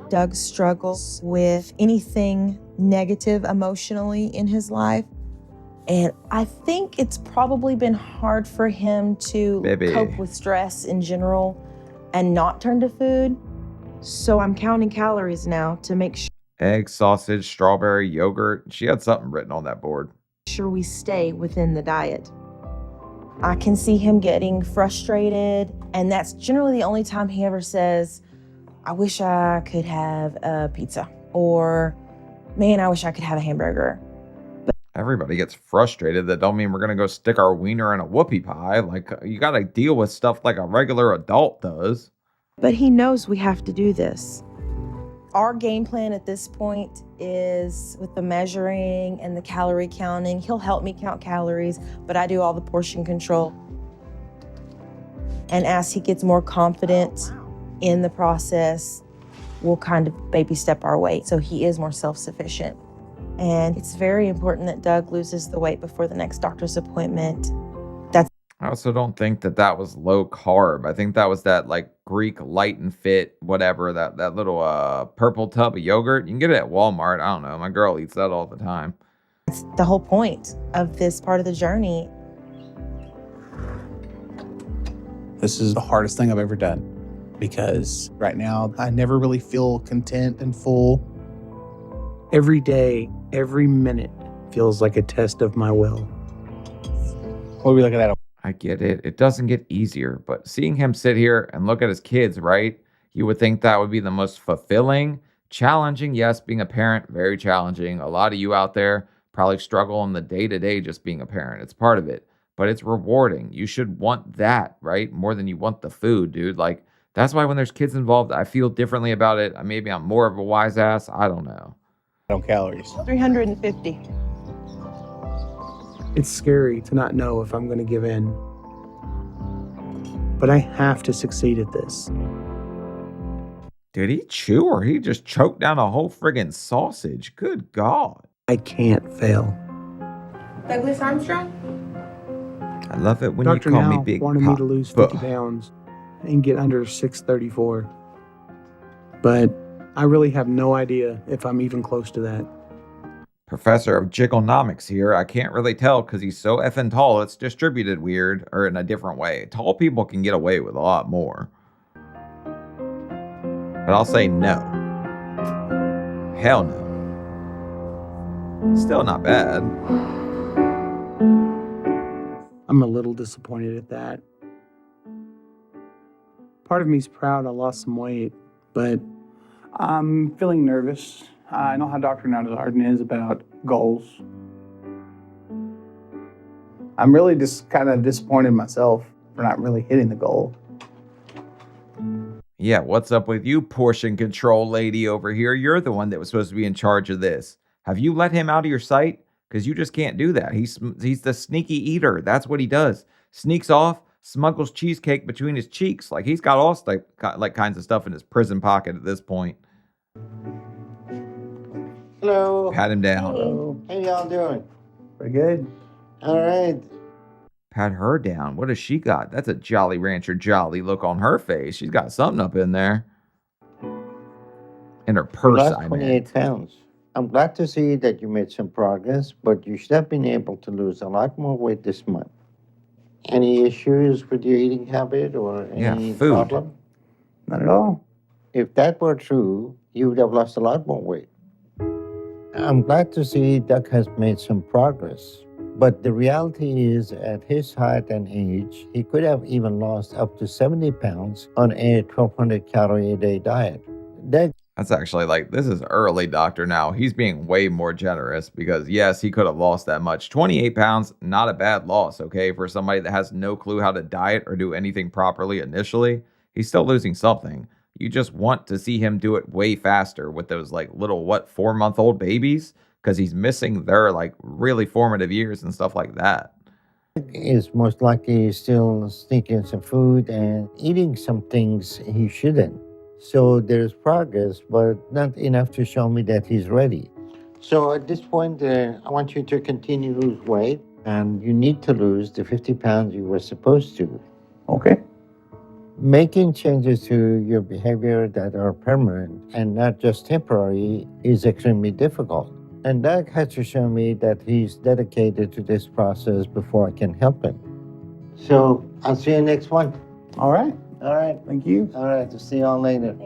S2: Doug struggles with anything negative emotionally in his life. And I think it's probably been hard for him to cope with stress in general and not turn to food. So I'm counting calories now to make
S5: Egg, sausage, strawberry, yogurt. She had something written on that board.
S2: sure we stay within the diet. I can see him getting frustrated, and that's generally the only time he ever says, I wish I could have a pizza, or man, I wish I could have a hamburger.
S5: Everybody gets frustrated. That don't mean we're going to go stick our wiener in a whoopie pie. Like, you got to deal with stuff like a regular adult does.
S2: But he knows we have to do this. Our game plan at this point is with the measuring and the calorie counting. He'll help me count calories, but I do all the portion control. And as he gets more confident in the process, we'll kind of baby step our way so he is more self-sufficient. And it's very important that Doug loses the weight before the next doctor's appointment.
S5: I also don't think that was low carb. I think that was that like Greek light and fit, whatever, that little purple tub of yogurt. You can get it at Walmart. I don't know. My girl eats that all the time.
S2: That's the whole point of this part of the journey.
S3: This is the hardest thing I've ever done because right now I never really feel content and full.
S6: Every day, every minute feels like a test of my will.
S3: What are we looking at?
S5: I get it. It doesn't get easier, but seeing him sit here and look at his kids, right? You would think that would be the most fulfilling, challenging. Yes, being a parent, very challenging. A lot of you out there probably struggle in the day-to-day just being a parent. It's part of it, but it's rewarding. You should want that, right? More than you want the food, dude. Like, that's why when there's kids involved, I feel differently about it. Maybe I'm more of a wise ass. I don't know.
S3: On calories.
S2: 350.
S6: It's scary to not know if I'm going to give in. But I have to succeed at this.
S5: Did he chew or he just choked down a whole friggin' sausage? Good God.
S6: I can't fail.
S9: Douglas Armstrong?
S5: I love it when
S6: Dr.
S5: you call
S6: Now
S5: me Big
S6: wanted me to lose 50 pounds and get under 634. But I really have no idea if I'm even close to that.
S5: Professor of Jigglenomics here. I can't really tell because he's so effing tall. It's distributed weird or in a different way. Tall people can get away with a lot more. But I'll say no. Hell no. Still not bad.
S6: I'm a little disappointed at that. Part of me's proud I lost some weight, but I'm feeling nervous. I know how Dr. Nowdazarden is about goals. I'm really just kind of disappointed in myself for not really hitting the goal.
S5: Yeah, what's up with you, portion control lady over here? You're the one that was supposed to be in charge of this. Have you let him out of your sight? Because you just can't do that. He's the sneaky eater. That's what he does. Sneaks off, smuggles cheesecake between his cheeks. Like he's got all like kinds of stuff in his prison pocket at this point.
S4: Hello.
S5: Pat him down.
S4: Hello. How y'all doing?
S6: Pretty good.
S4: All right.
S5: Pat her down. What has she got? That's a Jolly Rancher jolly look on her face. She's got something up in there. In her purse,
S4: You lost
S5: I
S4: 28
S5: meant.
S4: pounds. I'm glad to see that you made some progress, but you should have been able to lose a lot more weight this month. Any issues with your eating habit or any
S5: food.
S4: problem?
S6: Not at all.
S4: If that were true, you would have lost a lot more weight. I'm glad to see Doug has made some progress. But the reality is, at his height and age, he could have even lost up to 70 pounds on a 1,200 calorie a day diet. Doug.
S5: That's actually like, this is early Doctor Now. He's being way more generous because, yes, he could have lost that much. 28 pounds, not a bad loss, okay? For somebody that has no clue how to diet or do anything properly initially, he's still losing something. You just want to see him do it way faster with those like little, 4-month-old babies? Because he's missing their like really formative years and stuff like that.
S4: Is most likely still sneaking some food and eating some things he shouldn't. So there's progress, but not enough to show me that he's ready. So at this point, I want you to continue to lose weight, and you need to lose the 50 pounds you were supposed to.
S3: Okay.
S4: Making changes to your behavior that are permanent and not just temporary is extremely difficult. And Doug has to show me that he's dedicated to this process before I can help him. So I'll see you next one.
S3: All right.
S4: All right.
S3: Thank you.
S4: All right. I'll see you all later.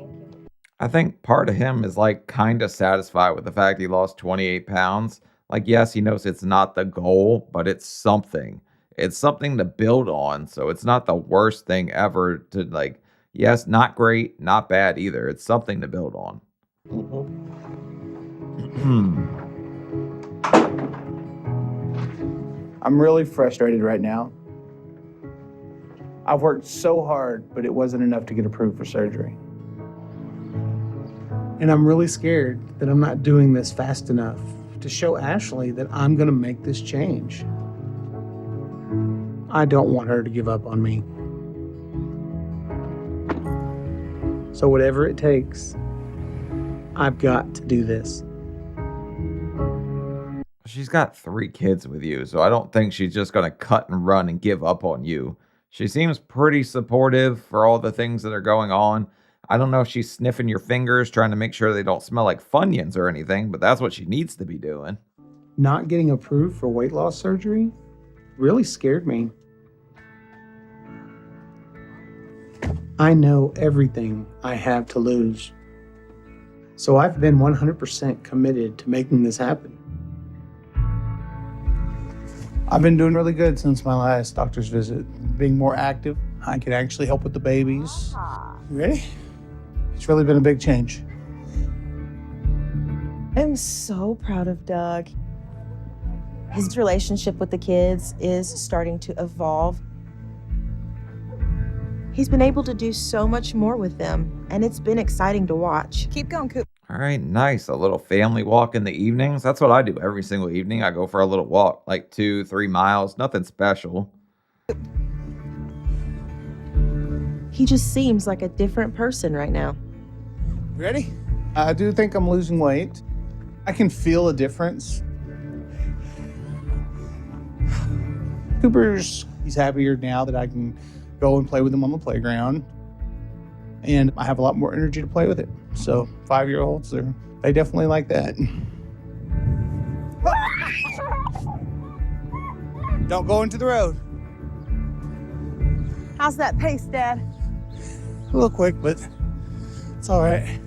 S5: I think part of him is like kind of satisfied with the fact he lost 28 pounds. Like, yes, he knows it's not the goal, but it's something. It's something to build on. So it's not the worst thing ever to, like, yes, not great, not bad either. It's something to build on.
S3: I'm really frustrated right now. I've worked so hard, but it wasn't enough to get approved for surgery.
S1: And I'm really scared that I'm not doing this fast enough to show Ashley that I'm going to make this change. I don't want her to give up on me. So whatever it takes, I've got to do this.
S5: She's got 3 kids with you, so I don't think she's just going to cut and run and give up on you. She seems pretty supportive for all the things that are going on. I don't know if she's sniffing your fingers, trying to make sure they don't smell like Funyuns or anything, but that's what she needs to be doing.
S1: Not getting approved for weight loss surgery really scared me. I know everything I have to lose. So I've been 100% committed to making this happen.
S3: I've been doing really good since my last doctor's visit. Being more active, I can actually help with the babies. You ready? It's really been a big change.
S2: I'm so proud of Doug. His relationship with the kids is starting to evolve. He's been able to do so much more with them, and it's been exciting to watch. Keep going, Coop.
S5: All right, nice. A little family walk in the evenings. That's what I do every single evening. I go for a little walk, like 2-3 miles, nothing special.
S2: He just seems like a different person right now.
S3: Ready? I do think I'm losing weight. I can feel a difference. He's happier now that I can go and play with him on the playground. And I have a lot more energy to play with it. So 5-year-olds, they definitely like that. Don't go into the road.
S2: How's that pace, Dad?
S3: A little quick, but it's all right.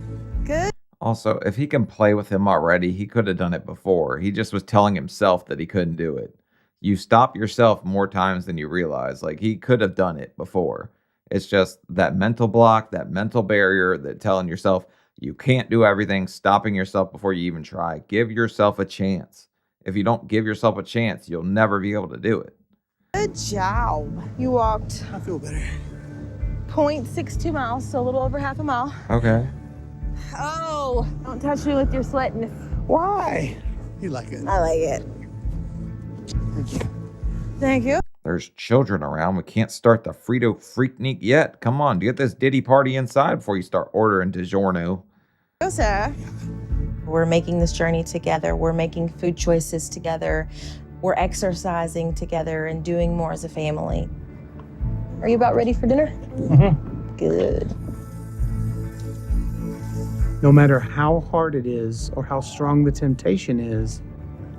S2: Good.
S5: Also, if he can play with him already, he could have done it before. He just was telling himself that he couldn't do it. You stop yourself more times than you realize. Like, he could have done it before. It's just that mental block, that mental barrier, that telling yourself you can't do everything, stopping yourself before you even try. Give yourself a chance. If you don't give yourself a chance, you'll never be able to do it.
S2: Good job. You walked
S3: I feel better.
S2: 0.62 miles, so a little over half a mile.
S5: Okay.
S2: Oh, don't touch me with your sweating.
S3: Why? You like it?
S2: I like it.
S3: Thank you.
S2: Thank you.
S5: There's children around. We can't start the Frito Freaknik yet. Come on, get this Diddy party inside before you start ordering DiGiorno.
S2: Go, Sarah. We're making this journey together. We're making food choices together. We're exercising together and doing more as a family. Are you about ready for dinner?
S3: Mm-hmm.
S2: Good.
S1: No matter how hard it is or how strong the temptation is,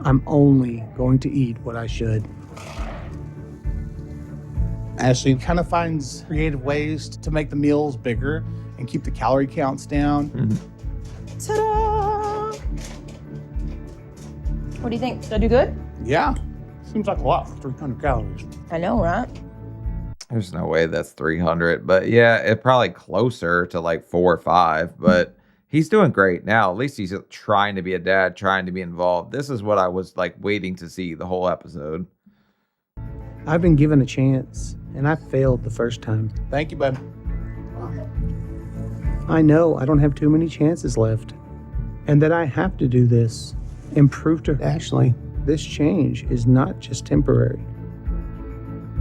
S1: I'm only going to eat what I should.
S3: Ashley kind of finds creative ways to make the meals bigger and keep the calorie counts down.
S5: Mm-hmm.
S2: Ta-da! What do you think? Did I do good?
S3: Yeah. Seems like a lot for 300 calories.
S2: I know, right?
S5: There's no way that's 300, but yeah, it's probably closer to like 4 or 5, but he's doing great now. At least he's trying to be a dad, trying to be involved. This is what I was like waiting to see the whole episode.
S1: I've been given a chance, and I failed the first time.
S3: Thank you, bud.
S1: I know I don't have too many chances left, and that I have to do this and prove to Ashley this change is not just temporary.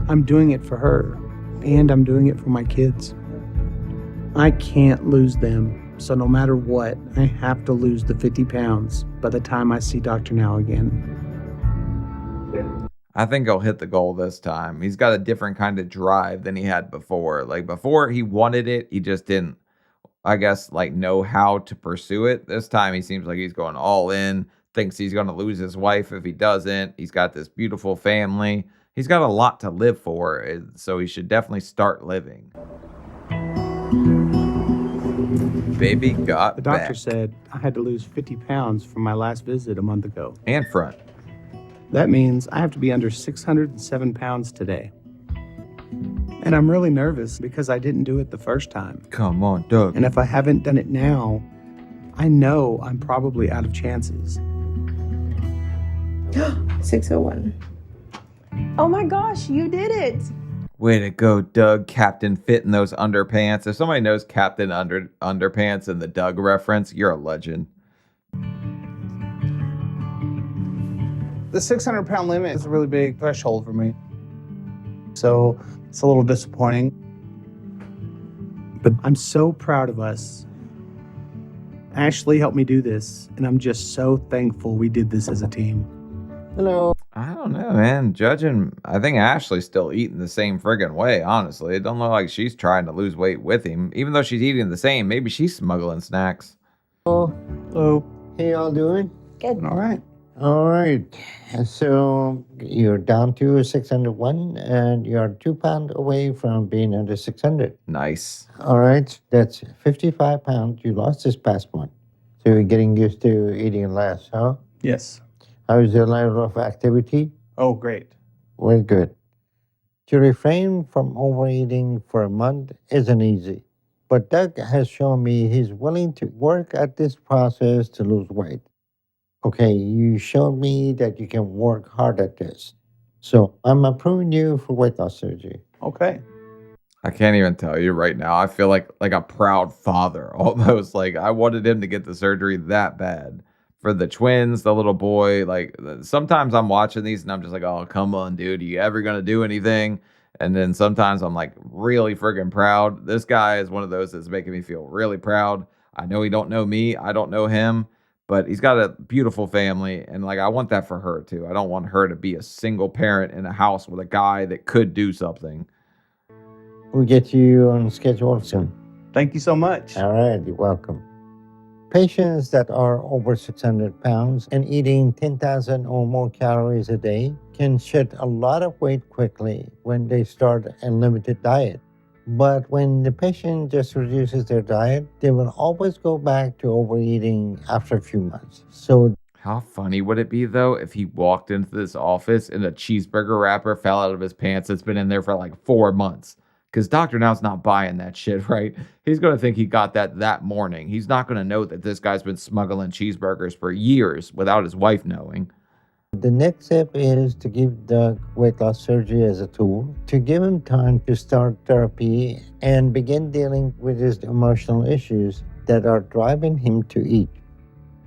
S1: I'm doing it for her, and I'm doing it for my kids.
S6: I can't lose them. So no matter what, I have to lose the 50 pounds by the time I see Dr. Now again.
S5: I think he'll hit the goal this time. He's got a different kind of drive than he had before. Like before, he wanted it. He just didn't, I guess, like know how to pursue it. This time, he seems like he's going all in, thinks he's going to lose his wife if he doesn't. He's got this beautiful family. He's got a lot to live for, so he should definitely start living. Baby got
S6: The doctor
S5: back.
S6: said I had to lose 50 pounds from my last visit a month ago.
S5: And front.
S6: That means I have to be under 607 pounds today. And I'm really nervous because I didn't do it the first time.
S5: Come on, Doug.
S6: And if I haven't done it now, I know I'm probably out of chances.
S9: 601. Oh my gosh, you did it.
S5: Way to go, Doug. Captain Fit in those underpants. If somebody knows Captain Underpants and the Doug reference, you're a legend.
S3: The 600-pound limit is a really big threshold for me. So it's a little disappointing.
S6: But I'm so proud of us. Ashley helped me do this, and I'm just so thankful we did this as a team.
S4: Hello.
S5: I don't know, man. Judging, I think Ashley's still eating the same friggin' way, honestly. It don't look like she's trying to lose weight with him. Even though she's eating the same, maybe she's smuggling snacks.
S3: Hello.
S4: How y'all doing?
S9: Good.
S3: All right.
S4: All right. So you're down to 601 and you're 2 pounds away from being under 600.
S5: Nice.
S4: All right. That's 55 pounds you lost this past month. So you're getting used to eating less, huh?
S3: Yes.
S4: How is your level of activity?
S3: Oh, great.
S4: Well, good. To refrain from overeating for a month isn't easy. But Doug has shown me he's willing to work at this process to lose weight. Okay, you showed me that you can work hard at this. So I'm approving you for weight loss surgery.
S3: Okay.
S5: I can't even tell you right now. I feel like a proud father almost. Like I wanted him to get the surgery that bad. For the twins, the little boy, like sometimes I'm watching these and I'm just like, oh, come on, dude. Are you ever going to do anything? And then sometimes I'm like really friggin' proud. This guy is one of those that's making me feel really proud. I know he don't know me. I don't know him. But he's got a beautiful family, and like I want that for her too. I don't want her to be a single parent in a house with a guy that could do something.
S4: We'll get you on schedule soon.
S3: Thank you so much.
S4: All right, you're welcome. Patients that are over 600 pounds and eating 10,000 or more calories a day can shed a lot of weight quickly when they start a limited diet. But when the patient just reduces their diet, they will always go back to overeating after a few months. So
S5: How funny would it be though if he walked into this office and a cheeseburger wrapper fell out of his pants that's been in there for like 4 months? Because Dr. Now's not buying that shit, right? He's going to think he got that morning. He's not going to know that this guy's been smuggling cheeseburgers for years without his wife knowing.
S4: the next step is to give the weight loss surgery as a tool, to give him time to start therapy and begin dealing with his emotional issues that are driving him to eat.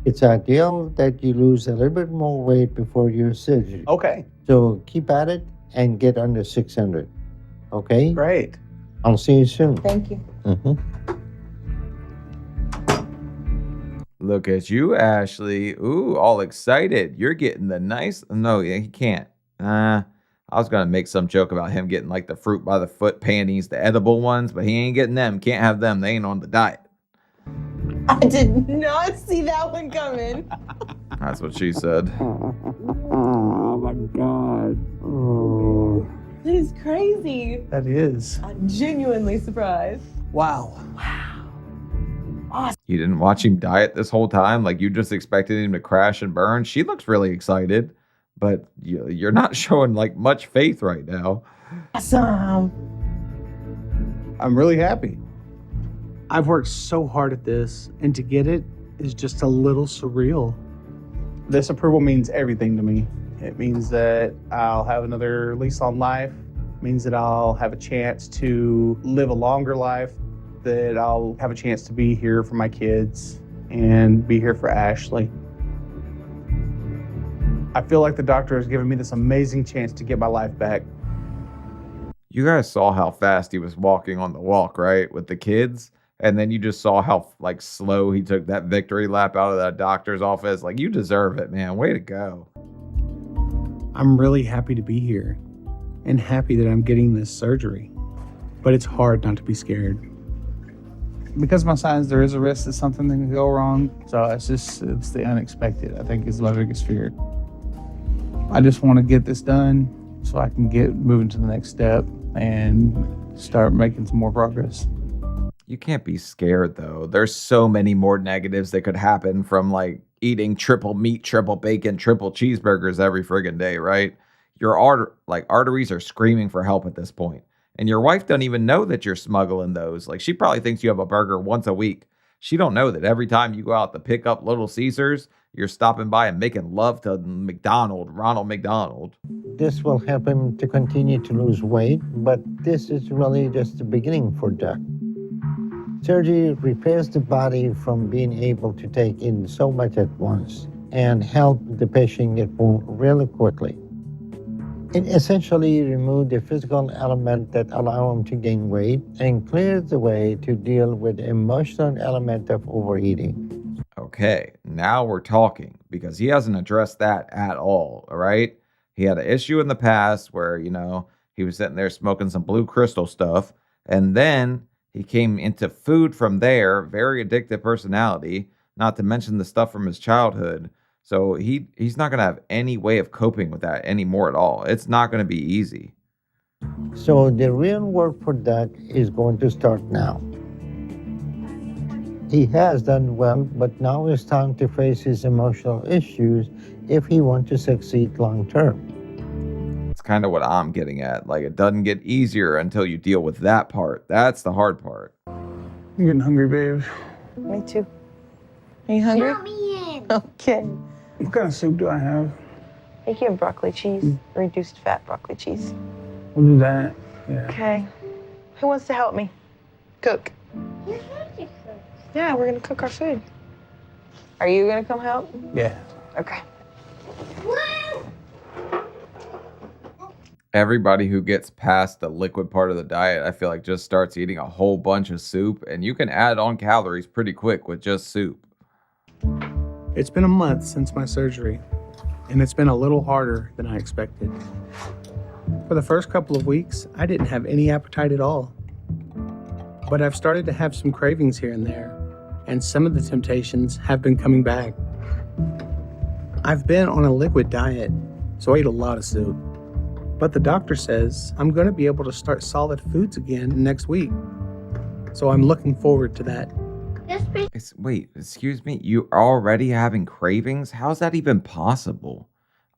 S4: It's ideal that you lose a little bit more weight before your surgery.
S3: Okay.
S4: So keep at it and get under 600. Okay?
S3: Great.
S4: I'll see you soon.
S9: Thank you.
S5: Look at you, Ashley. Ooh, all excited. You're getting the nice... No, he can't. I was going to make some joke about him getting like the fruit by the foot panties, the edible ones, but he ain't getting them. Can't have them. They ain't on the diet.
S9: I did not see that one coming.
S5: That's what she said.
S6: Oh my God. Oh.
S9: That is crazy.
S6: That is.
S9: I'm genuinely surprised.
S6: Wow.
S5: You didn't watch him diet this whole time? Like you just expected him to crash and burn? She looks really excited, but you're not showing like much faith right now.
S9: Awesome.
S3: I'm really happy.
S6: I've worked so hard at this, and to get it is just a little surreal.
S3: This approval means everything to me. It means that I'll have another lease on life. It means that I'll have a chance to live a longer life, that I'll have a chance to be here for my kids and be here for Ashley. I feel like the doctor has given me this amazing chance to get my life back.
S5: You guys saw how fast he was walking on the walk, right? With the kids. And then you just saw how like slow he took that victory lap out of that doctor's office. Like, you deserve it, man. Way to go.
S6: I'm really happy to be here and happy that I'm getting this surgery. But it's hard not to be scared.
S3: Because of my signs, there is a risk that something can go wrong. So it's the unexpected, I think, is my biggest fear. I just want to get this done so I can get moving to the next step and start making some more progress.
S5: You can't be scared, though. There's so many more negatives that could happen from like eating triple meat, triple bacon, triple cheeseburgers every friggin' day, right? Your arteries are screaming for help at this point. And your wife doesn't even know that you're smuggling those. Like, she probably thinks you have a burger once a week. She don't know that every time you go out to pick up Little Caesars, you're stopping by and making love to Ronald McDonald.
S4: This will help him to continue to lose weight, but this is really just the beginning for Doug. Surgery repairs the body from being able to take in so much at once and help the patient get well really quickly. It essentially removes the physical element that allow him to gain weight and clears the way to deal with the emotional element of overeating.
S5: Okay, now we're talking, because he hasn't addressed that at all right? He had an issue in the past where, he was sitting there smoking some Blue Crystal stuff, and then he came into food from there, very addictive personality, not to mention the stuff from his childhood. So he's not going to have any way of coping with that anymore at all. It's not going to be easy.
S4: So the real work for Doug is going to start now. He has done well, but now it's time to face his emotional issues if he wants to succeed long term.
S5: It's kind of what I'm getting at. Like, it doesn't get easier until you deal with that part. That's the hard part.
S3: I'm getting hungry, babe.
S9: Me too. Are you hungry?
S8: Count me in.
S9: Okay.
S3: What kind of soup do I have?
S9: I think you have broccoli cheese, reduced fat broccoli cheese.
S3: We'll do that. Yeah.
S9: Okay. Who wants to help me cook?
S8: You're going to cook.
S9: Yeah, we're gonna cook our food. Are you gonna come help?
S3: Yeah.
S9: Okay.
S5: Everybody who gets past the liquid part of the diet, I feel like just starts eating a whole bunch of soup, and you can add on calories pretty quick with just soup.
S6: It's been a month since my surgery, and it's been a little harder than I expected. For the first couple of weeks, I didn't have any appetite at all. But I've started to have some cravings here and there, and some of the temptations have been coming back. I've been on a liquid diet, so I eat a lot of soup. But the doctor says I'm going to be able to start solid foods again next week. So I'm looking forward to that.
S5: Wait, excuse me? You're already having cravings? How's that even possible?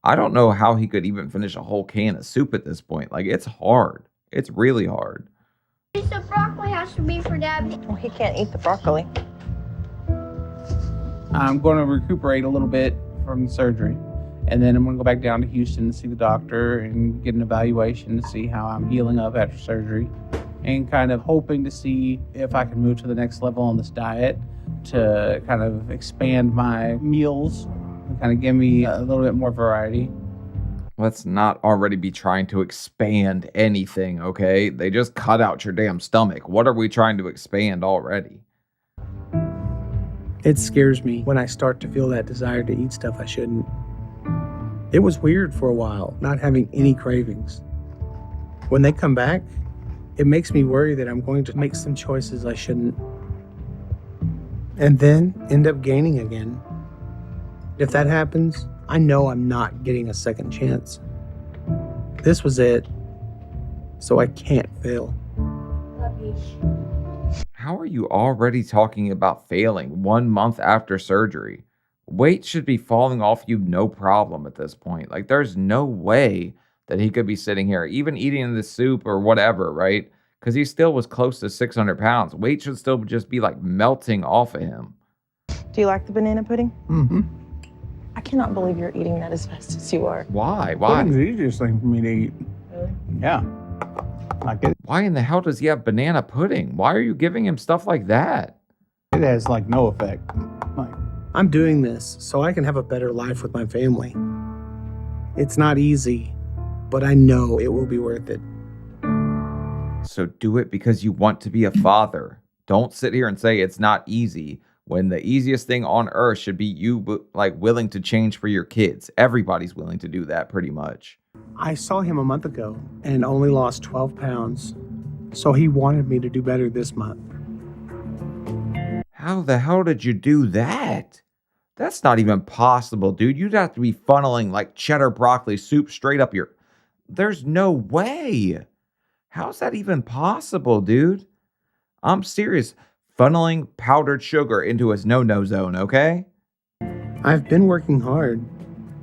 S5: I don't know how he could even finish a whole can of soup at this point. Like, it's hard. It's really hard.
S8: The broccoli has to be for Dad.
S9: Well, he can't eat the broccoli.
S3: I'm going to recuperate a little bit from the surgery. And then I'm going to go back down to Houston to see the doctor and get an evaluation to see how I'm healing up after surgery. And kind of hoping to see if I can move to the next level on this diet to kind of expand my meals and kind of give me a little bit more variety.
S5: Let's not already be trying to expand anything, okay? They just cut out your damn stomach. What are we trying to expand already?
S6: It scares me when I start to feel that desire to eat stuff I shouldn't. It was weird for a while, not having any cravings. When they come back, it makes me worry that I'm going to make some choices I shouldn't, and then end up gaining again. If that happens, I know I'm not getting a second chance. This was it, so I can't fail.
S5: How are you already talking about failing 1 month after surgery? Weight should be falling off you no problem at this point. Like, there's no way that he could be sitting here, even eating the soup or whatever, right? Because he still was close to 600 pounds. Weight should still just be like melting off of him.
S9: Do you like the banana pudding?
S3: Mm-hmm.
S9: I cannot believe you're eating that as fast as you are.
S5: Why?
S3: Pudding's the easiest thing for me to eat.
S9: Really?
S3: Yeah. Like it
S5: Why in the hell does he have banana pudding? Why are you giving him stuff like that?
S3: has like no effect. Like,
S6: I'm doing this so I can have a better life with my family. It's not easy, but I know it will be worth it.
S5: So do it because you want to be a father. Don't sit here and say it's not easy when the easiest thing on earth should be you like willing to change for your kids. Everybody's willing to do that pretty much.
S6: I saw him a month ago and only lost 12 pounds. So he wanted me to do better this month.
S5: How the hell did you do that? That's not even possible, dude. You'd have to be funneling like cheddar broccoli soup straight up your... There's no way. How's that even possible, dude? I'm serious. Funneling powdered sugar into his no-no zone, okay?
S6: I've been working hard,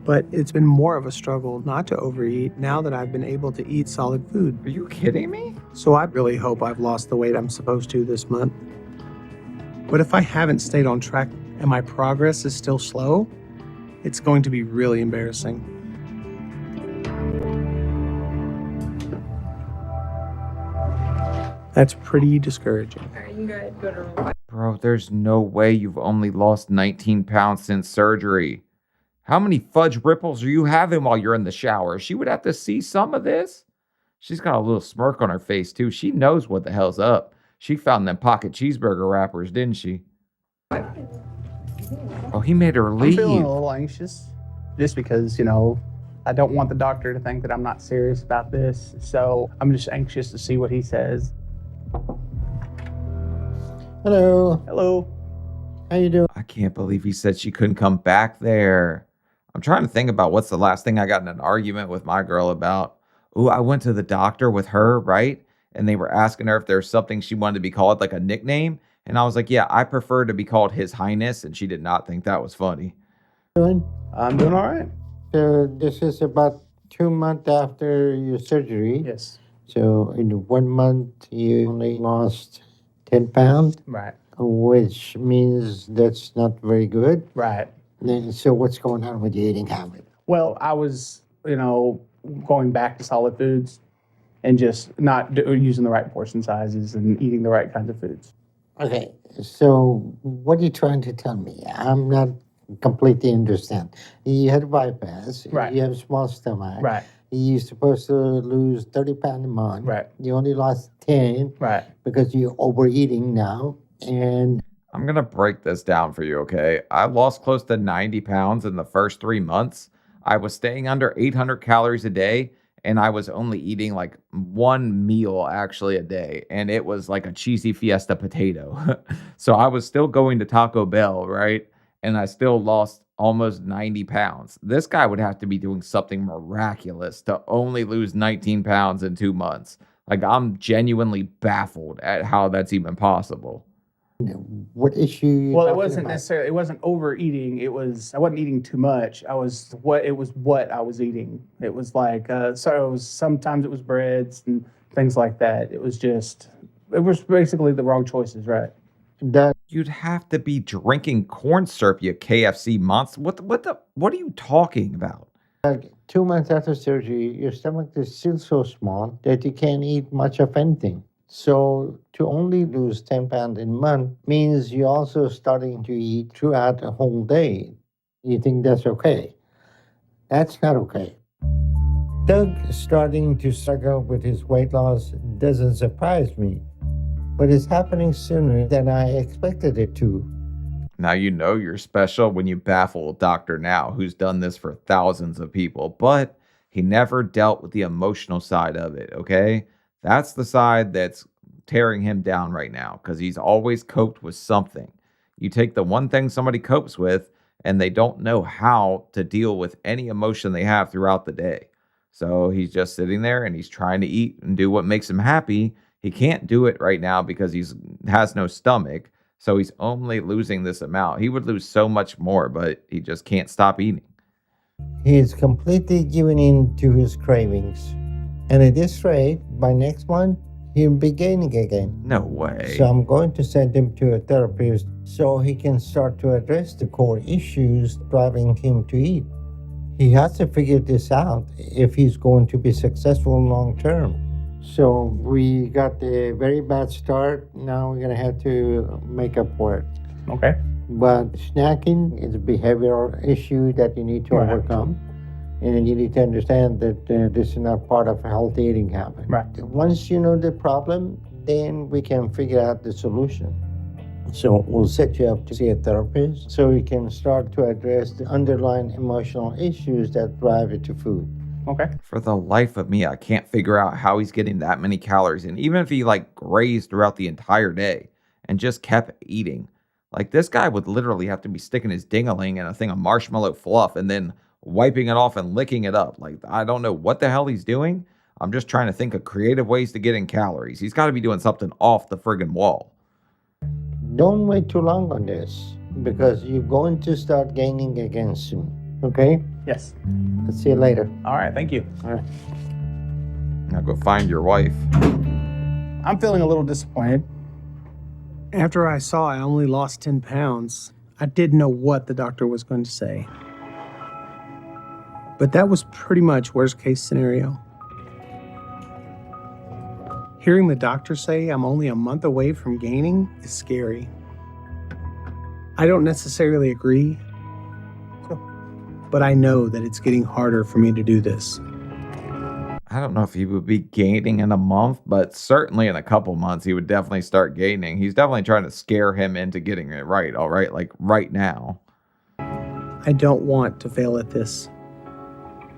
S6: but it's been more of a struggle not to overeat now that I've been able to eat solid food.
S5: Are you kidding me?
S6: So I really hope I've lost the weight I'm supposed to this month. But if I haven't stayed on track and my progress is still slow, it's going to be really embarrassing. That's pretty discouraging.
S9: All right, you go ahead and go to room.
S5: Bro, there's no way you've only lost 19 pounds since surgery. How many fudge ripples are you having while you're in the shower? She would have to see some of this. She's got a little smirk on her face, too. She knows what the hell's up. She found them pocket cheeseburger wrappers, didn't she? Oh, he made her leave.
S3: I'm feeling a little anxious just because, I don't want the doctor to think that I'm not serious about this. So I'm just anxious to see what he says.
S4: Hello.
S3: Hello.
S4: How you doing?
S5: I can't believe he said she couldn't come back there. I'm trying to think about what's the last thing I got in an argument with my girl about. Ooh, I went to the doctor with her, right? And they were asking her if there's something she wanted to be called, like a nickname. And I was like, yeah, I prefer to be called His Highness. And she did not think that was funny.
S3: I'm doing all right.
S4: So this is about 2 months after your surgery.
S3: Yes.
S4: So in 1 month, you only lost 10 pounds,
S3: Right.
S4: which means that's not very good.
S3: Right.
S4: Then, so what's going on with your eating habit?
S3: Well, I was, going back to solid foods and just not using the right portion sizes and eating the right kinds of foods.
S4: Okay, so what are you trying to tell me? I'm not completely understand. You had a bypass.
S3: Right.
S4: You have a small stomach.
S3: Right.
S4: You're supposed to lose 30 pounds a month.
S3: Right.
S4: You only lost 10
S3: Right.
S4: because you're overeating now. And
S5: I'm going to break this down for you, okay? I lost close to 90 pounds in the first 3 months. I was staying under 800 calories a day, and I was only eating like one meal actually a day, and it was like a cheesy Fiesta potato. So I was still going to Taco Bell, right? And I still lost almost 90 pounds. This guy would have to be doing something miraculous to only lose 19 pounds in 2 months. Like, I'm genuinely baffled at how that's even possible.
S4: what issue?
S3: Well, it wasn't necessarily. It wasn't overeating. I wasn't eating too much. It was what I was eating. It was like sometimes it was breads and things like that. It was basically the wrong choices, right?
S5: You'd have to be drinking corn syrup, you KFC monster. What are you talking about?
S4: 2 months after surgery, your stomach is still so small that you can't eat much of anything. So to only lose 10 pounds in a month means you're also starting to eat throughout the whole day. You think that's okay? That's not okay. Doug starting to struggle with his weight loss doesn't surprise me, but it's happening sooner than I expected it to.
S5: Now you know you're special when you baffle Dr. Now, who's done this for thousands of people, but he never dealt with the emotional side of it, okay? That's the side that's tearing him down right now because he's always coped with something. You take the one thing somebody copes with and they don't know how to deal with any emotion they have throughout the day. So he's just sitting there and he's trying to eat and do what makes him happy. He can't do it right now because he has no stomach. So he's only losing this amount. He would lose so much more, but he just can't stop eating.
S4: He's completely given in to his cravings. And at this rate, by next month, he'll be gaining again.
S5: No way.
S4: So I'm going to send him to a therapist so he can start to address the core issues driving him to eat. He has to figure this out if he's going to be successful long term. So we got a very bad start. Now we're going to have to make up for it.
S3: Okay.
S4: But snacking is a behavioral issue that you need to overcome. And you need to understand that this is not part of a healthy eating habit.
S3: Right.
S4: Once you know the problem, then we can figure out the solution. So we'll set you up to see a therapist so we can start to address the underlying emotional issues that drive you to food.
S3: Okay.
S5: For the life of me, I can't figure out how he's getting that many calories in, even if he like grazed throughout the entire day and just kept eating. Like this guy would literally have to be sticking his ding-a-ling in a thing of marshmallow fluff and then wiping it off and licking it up. Like I don't know what the hell he's doing. I'm just trying to think of creative ways to get in calories. He's got to be doing something off the friggin' wall.
S4: Don't wait too long on this because you're going to start gaining again soon. Okay?
S3: Yes.
S4: Let's see you later.
S3: All right. Thank you.
S4: All right.
S5: Now go find your wife.
S3: I'm feeling a little disappointed.
S6: After I saw I only lost 10 pounds, I didn't know what the doctor was going to say. But that was pretty much worst case scenario. Hearing the doctor say I'm only a month away from gaining is scary. I don't necessarily agree, but I know that it's getting harder for me to do this.
S5: I don't know if he would be gaining in a month, but certainly in a couple months, he would definitely start gaining. He's definitely trying to scare him into getting it right, all right? Like right now.
S6: I don't want to fail at this.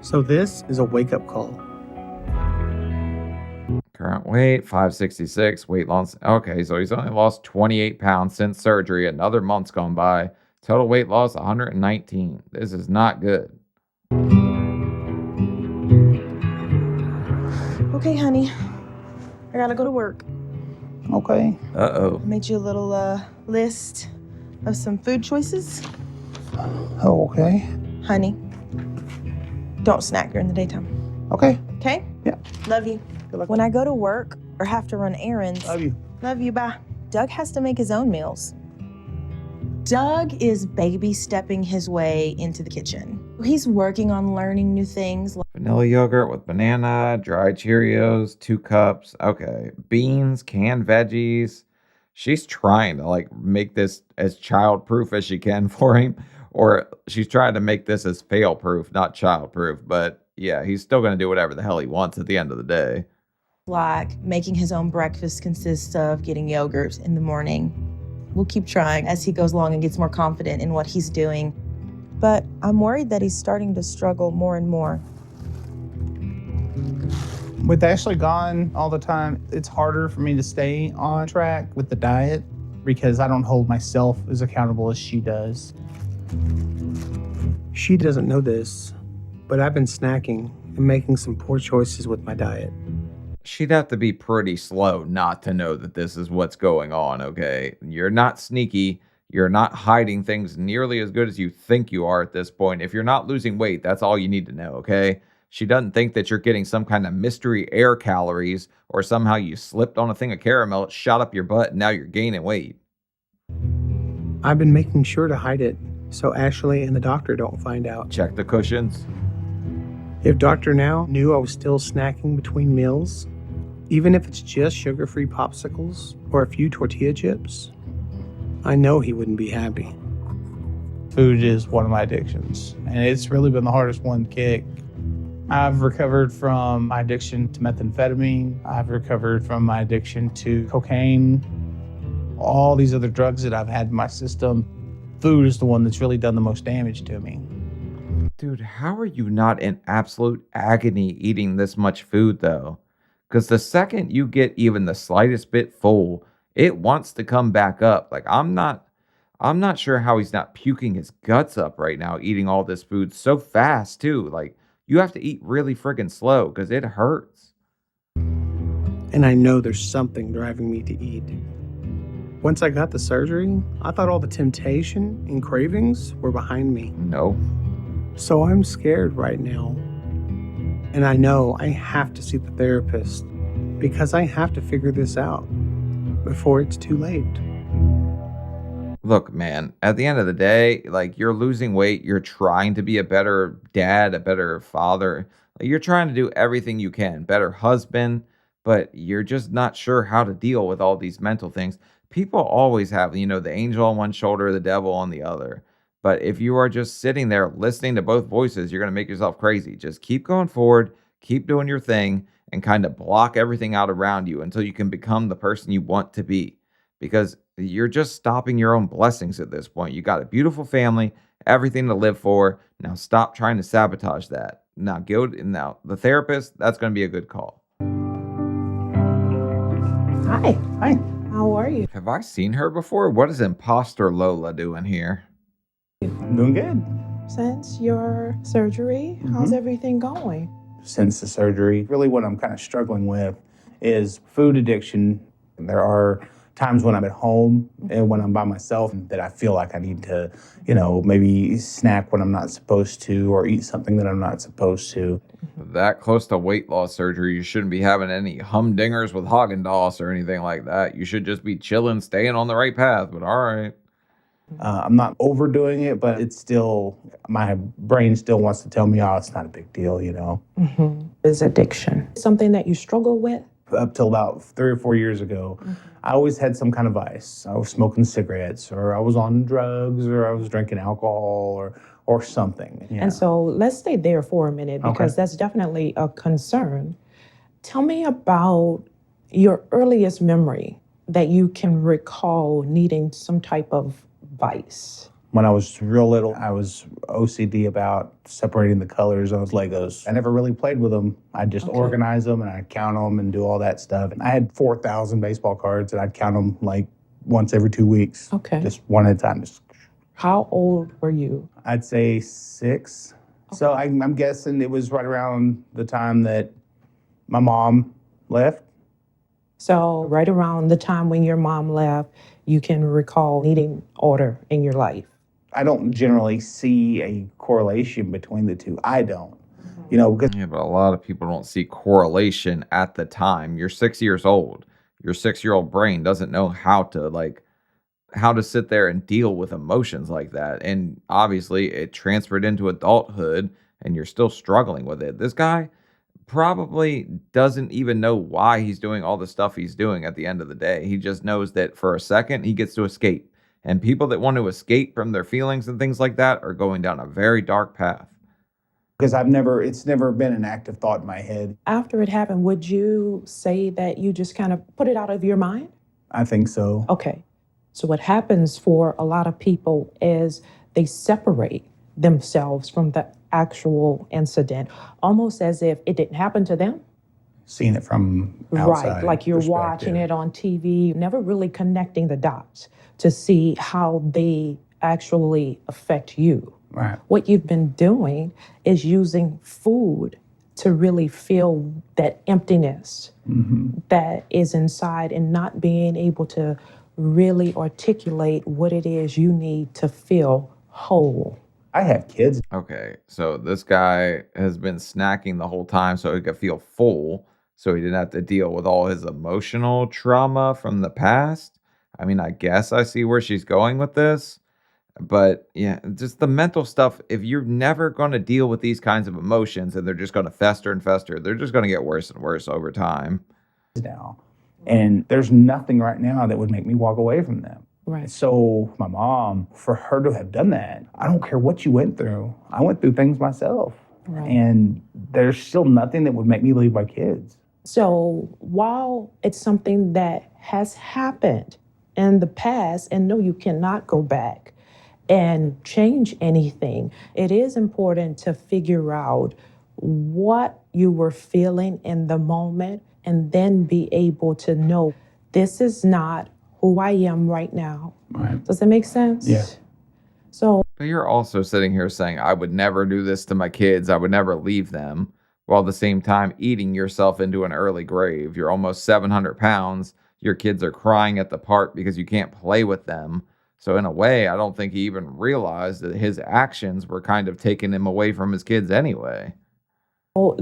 S6: So this is a wake-up call.
S5: Current weight, 566. Weight loss. Okay, so he's only lost 28 pounds since surgery. Another month's gone by. Total weight loss, 119. This is not good.
S2: Okay, honey. I gotta go to work.
S3: Okay.
S5: Uh-oh.
S2: I made you a little list of some food choices.
S3: Oh, okay.
S2: Honey, don't snack during the daytime.
S3: Okay.
S2: Okay?
S3: Yeah.
S2: Love you.
S3: Good luck.
S2: When I go to work or have to run errands,
S3: Love you.
S2: love you, bye. Doug has to make his own meals. Doug is baby stepping his way into the kitchen. He's working on learning new things.
S5: Vanilla yogurt with banana, dried Cheerios, 2 cups. Okay. Beans, canned veggies. She's trying to like make this as child-proof as she can for him. Or she's trying to make this as fail-proof, not child-proof. But yeah, he's still going to do whatever the hell he wants at the end of the day.
S2: Like making his own breakfast consists of getting yogurt in the morning. We'll keep trying as he goes along and gets more confident in what he's doing. But I'm worried that he's starting to struggle more and more.
S3: With Ashley gone all the time, it's harder for me to stay on track with the diet because I don't hold myself as accountable as she does.
S6: She doesn't know this, but I've been snacking and making some poor choices with my diet.
S5: She'd have to be pretty slow not to know that this is what's going on, okay? You're not sneaky. You're not hiding things nearly as good as you think you are at this point. If you're not losing weight, that's all you need to know, okay? She doesn't think that you're getting some kind of mystery air calories or somehow you slipped on a thing of caramel, it shot up your butt, and now you're gaining weight.
S6: I've been making sure to hide it so Ashley and the doctor don't find out.
S5: Check the cushions.
S6: If Dr. Now knew I was still snacking between meals, even if it's just sugar-free popsicles or a few tortilla chips, I know he wouldn't be happy.
S3: Food is one of my addictions, and it's really been the hardest one to kick. I've recovered from my addiction to methamphetamine. I've recovered from my addiction to cocaine. All these other drugs that I've had in my system, food is the one that's really done the most damage to me.
S5: Dude, how are you not in absolute agony eating this much food, though? Because the second you get even the slightest bit full, it wants to come back up. Like, I'm not sure how he's not puking his guts up right now eating all this food so fast, too. Like, you have to eat really friggin' slow because it hurts.
S6: And I know there's something driving me to eat. Once I got the surgery, I thought all the temptation and cravings were behind me.
S5: No.
S6: So I'm scared right now. And I know I have to see the therapist because I have to figure this out before it's too late.
S5: Look, man, at the end of the day, like you're losing weight, you're trying to be a better dad, a better father. Like, you're trying to do everything you can, better husband, but you're just not sure how to deal with all these mental things. People always have, the angel on one shoulder, the devil on the other. But if you are just sitting there listening to both voices, you're going to make yourself crazy. Just keep going forward, keep doing your thing, and kind of block everything out around you until you can become the person you want to be. Because you're just stopping your own blessings at this point. You got a beautiful family, everything to live for. Now stop trying to sabotage that. Now the therapist, that's going to be a good call.
S9: Hi.
S3: Hi.
S9: How are you?
S5: Have I seen her before? What is imposter Lola doing here?
S3: Doing good.
S9: Since your surgery, how's everything going?
S3: Since the surgery, really what I'm kind of struggling with is food addiction. And there are times when I'm at home and when I'm by myself that I feel like I need to, maybe snack when I'm not supposed to or eat something that I'm not supposed to.
S5: That close to weight loss surgery, you shouldn't be having any humdingers with Haagen-Dazs or anything like that. You should just be chilling, staying on the right path, but all right.
S3: I'm not overdoing it, but it's still, my brain still wants to tell me, oh, it's not a big deal,
S9: Is addiction something that you struggle with?
S3: Up till about 3 or 4 years ago, I always had some kind of vice. I was smoking cigarettes, or I was on drugs, or I was drinking alcohol, or something. Yeah.
S9: And so let's stay there for a minute because that's definitely a concern. Tell me about your earliest memory that you can recall needing some type of vice.
S3: When I was real little, I was OCD about separating the colors of Legos. I never really played with them. I'd just organize them and I'd count them and do all that stuff. And I had 4,000 baseball cards and I'd count them like once every 2 weeks.
S9: Okay.
S3: Just one at a time.
S9: How old were you?
S3: I'd say 6. So I'm guessing it was right around the time that my mom left.
S9: So right around the time when your mom left, you can recall needing order in your life.
S3: I don't generally see a correlation between the two. I don't, because
S5: Yeah, but a lot of people don't see correlation at the time. You're 6 years old. Your 6-year-old brain doesn't know how to sit there and deal with emotions like that. And obviously it transferred into adulthood and you're still struggling with it. This guy probably doesn't even know why he's doing all the stuff he's doing at the end of the day. He just knows that for a second he gets to escape. And people that want to escape from their feelings and things like that are going down a very dark path.
S3: Because it's never been an active thought in my head.
S9: After it happened, would you say that you just kind of put it out of your mind?
S3: I think so.
S9: Okay. So what happens for a lot of people is they separate themselves from the actual incident, almost as if it didn't happen to them.
S3: Seeing it from outside.
S9: Right, like you're watching it on TV, never really connecting the dots to see how they actually affect you.
S3: Right.
S9: What you've been doing is using food to really feel that emptiness that is inside and not being able to really articulate what it is you need to feel whole.
S3: I have kids.
S5: Okay, so this guy has been snacking the whole time so he could feel full, so he didn't have to deal with all his emotional trauma from the past. I mean, I guess I see where she's going with this. But yeah, just the mental stuff, if you're never going to deal with these kinds of emotions and they're just going to fester and fester, they're just going to get worse and worse over time.
S3: Now, and there's nothing right now that would make me walk away from them.
S9: Right.
S3: So my mom, for her to have done that, I don't care what you went through. I went through things myself.
S9: Right.
S3: And there's still nothing that would make me leave my kids.
S9: So while it's something that has happened in the past, and no, you cannot go back and change anything, it is important to figure out what you were feeling in the moment and then be able to know this is not who I am right now.
S3: Right.
S9: Does that make sense?
S3: Yeah.
S9: So,
S5: But you're also sitting here saying, I would never do this to my kids. I would never leave them. While at the same time eating yourself into an early grave. You're almost 700 pounds. Your kids are crying at the park because you can't play with them. So in a way, I don't think he even realized that his actions were kind of taking him away from his kids anyway.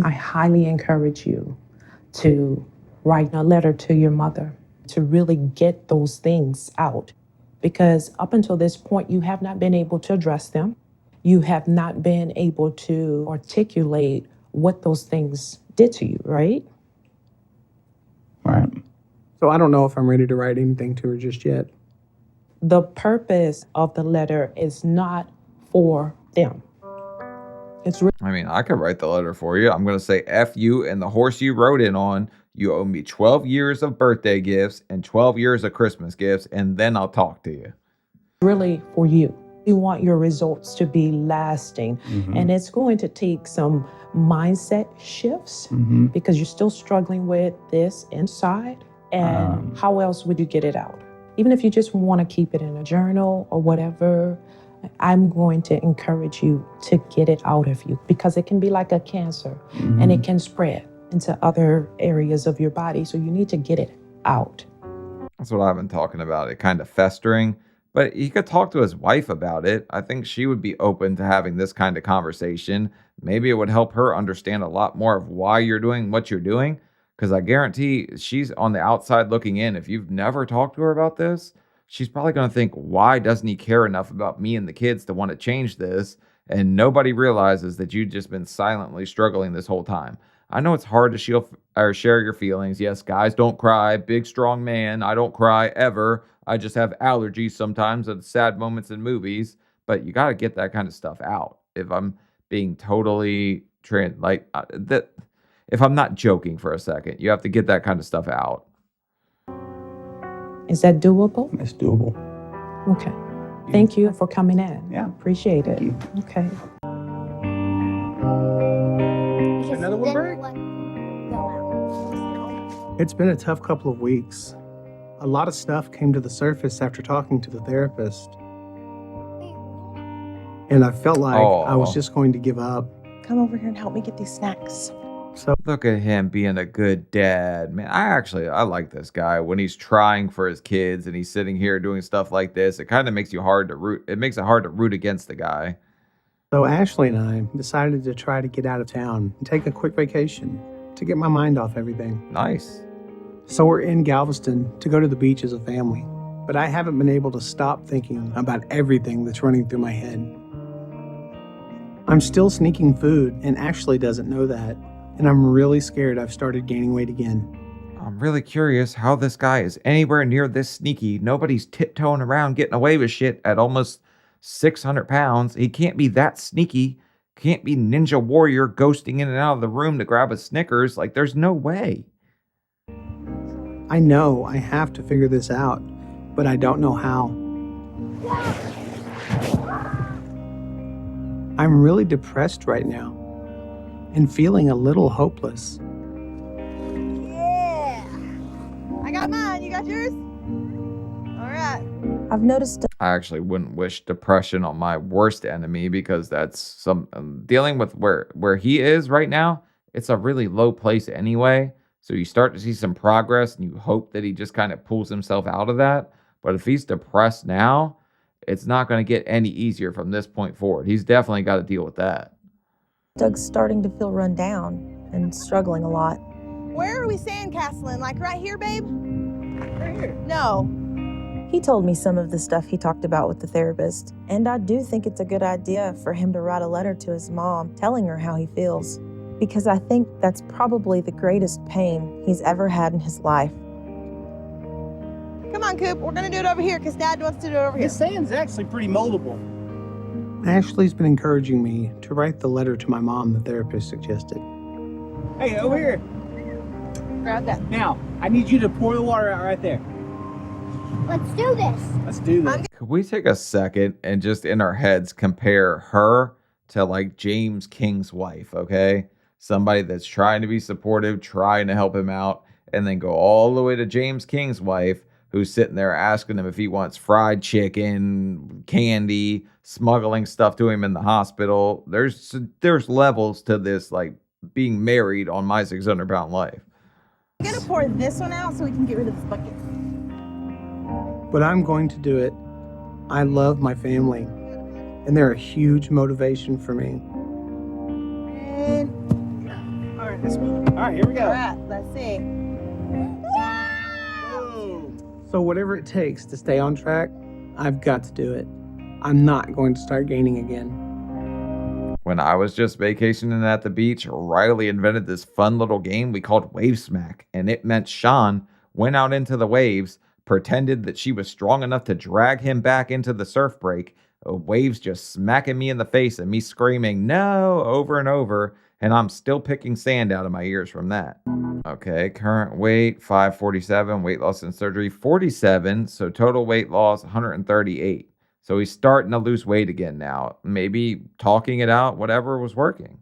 S9: I highly encourage you to write a letter to your mother to really get those things out. Because up until this point, you have not been able to address them. You have not been able to articulate what those things did to you, right?
S3: Right.
S6: So I don't know if I'm ready to write anything to her just yet.
S9: The purpose of the letter is not for them. It's really
S5: I mean, I could write the letter for you. I'm going to say F you and the horse you rode in on. You owe me 12 years of birthday gifts and 12 years of Christmas gifts, and then I'll talk to you.
S9: really for you. You want your results to be lasting. And it's going to take some mindset shifts because you're still struggling with this inside. And how else would you get it out? Even if you just want to keep it in a journal or whatever, I'm going to encourage you to get it out of you because it can be like a cancer and it can spread into other areas of your body. So you need to get it out.
S5: That's what I've been talking about, it kind of festering. But he could talk to his wife about it. I think she would be open to having this kind of conversation. Maybe it would help her understand a lot more of why you're doing what you're doing. Because I guarantee she's on the outside looking in. If you've never talked to her about this, she's probably going to think, why doesn't he care enough about me and the kids to want to change this? And nobody realizes that you've just been silently struggling this whole time. I know it's hard to share your feelings. Yes, guys don't cry. Big, strong man. I don't cry ever. I just have allergies sometimes at sad moments in movies. But you got to get that kind of stuff out. If I'm being totally if I'm not joking for a second, you have to get that kind of stuff out.
S9: Is that doable?
S6: It's doable.
S9: Okay. Thank you for coming in.
S6: Yeah.
S9: Appreciate it. Okay.
S6: Another one, Bert? It's been a tough couple of weeks. A lot of stuff came to the surface after talking to the therapist. And I felt like I was just going to give up.
S2: Come over here and help me get these snacks.
S6: So
S5: Look at him being a good dad. Man, I like this guy when he's trying for his kids and he's sitting here doing stuff like this. It kind of makes you hard to root. It makes it hard to root against the guy.
S6: So Ashley and I decided to try to get out of town and take a quick vacation to get my mind off everything.
S5: Nice.
S6: So we're in Galveston to go to the beach as a family. But I haven't been able to stop thinking about everything that's running through my head. I'm still sneaking food, and Ashley doesn't know that. And I'm really scared I've started gaining weight again.
S5: I'm really curious how this guy is anywhere near this sneaky. Nobody's tiptoeing around getting away with shit at almost 600 pounds. He can't be that sneaky. Can't be Ninja Warrior ghosting in and out of the room to grab a Snickers. Like, there's no way.
S6: I know I have to figure this out, but I don't know how. I'm really depressed right now and feeling a little hopeless.
S11: Yeah. I got mine. You got yours? All right.
S2: I've noticed
S5: I actually wouldn't wish depression on my worst enemy because that's dealing with where he is right now. It's a really low place anyway. So you start to see some progress and you hope that he just kind of pulls himself out of that. But if he's depressed now, it's not going to get any easier from this point forward. He's definitely got to deal with that.
S2: Doug's starting to feel run down and struggling a lot.
S11: Where are we sandcastling? Like right here, babe? Right here. No.
S2: He told me some of the stuff he talked about with the therapist, and I do think it's a good idea for him to write a letter to his mom telling her how he feels, because I think that's probably the greatest pain he's ever had in his life.
S11: Come on, Coop. We're going to do it over here because Dad wants to do it over here.
S10: This sand's actually pretty moldable.
S6: Ashley's been encouraging me to write the letter to my mom the therapist suggested.
S10: Hey, over here.
S11: Grab that.
S10: Now, I need you to pour the water out right there.
S8: Let's do this.
S10: Let's do this.
S5: Could we take a second and just in our heads compare her to like James King's wife, okay? Somebody that's trying to be supportive, trying to help him out, and then go all the way to James King's wife, who's sitting there asking him if he wants fried chicken, candy, smuggling stuff to him in the hospital. There's levels to this, like being married on My 600-Pound Life.
S11: I'm going to pour this one out so we can get rid of this bucket.
S6: But I'm going to do it. I love my family, and they're a huge motivation for me.
S11: And...
S10: All right, let's move. All right, here we go.
S11: All right, let's see.
S6: So whatever it takes to stay on track, I've got to do it. I'm not going to start gaining again.
S5: When I was just vacationing at the beach, Riley invented this fun little game we called Wave Smack, and it meant Sean went out into the waves, pretended that she was strong enough to drag him back into the surf break, waves just smacking me in the face and me screaming, no, over and over. And I'm still picking sand out of my ears from that. Okay, current weight 547, weight loss in surgery 47, so total weight loss 138. So he's starting to lose weight again now. Maybe talking it out, whatever was working.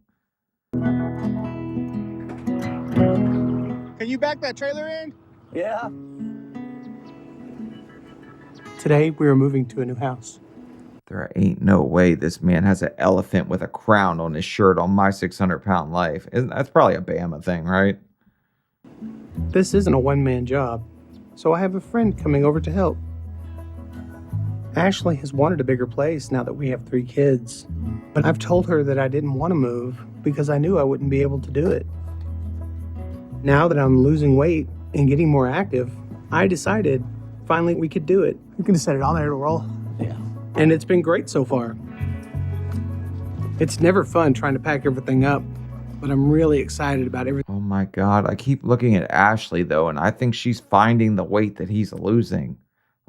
S3: Can you back that trailer in?
S6: Yeah. Today, we are moving to a new house.
S5: There ain't no way this man has an elephant with a crown on his shirt on my 600-pound life. That's probably a Bama thing, right?
S6: This isn't a one-man job, so I have a friend coming over to help. Ashley has wanted a bigger place now that we have 3 kids, but I've told her that I didn't want to move because I knew I wouldn't be able to do it. Now that I'm losing weight and getting more active, I decided finally we could do it.
S3: You can just set it on there to roll.
S6: Yeah. And it's been great so far. It's never fun trying to pack everything up, but I'm really excited about everything.
S5: Oh my God, I keep looking at Ashley though, and I think she's finding the weight that he's losing.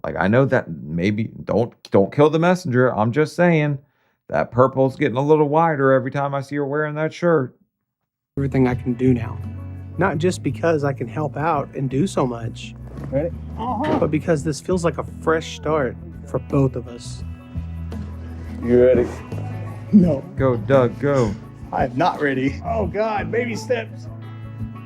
S5: Like, I know that maybe don't kill the messenger. I'm just saying that purple's getting a little wider every time I see her wearing that shirt.
S6: Everything I can do now. Not just because I can help out and do so much,
S3: Ready?
S6: but because this feels like a fresh start for both of us.
S3: You ready? No,
S5: Go, Doug, go.
S3: I'm not ready. Oh God, baby steps.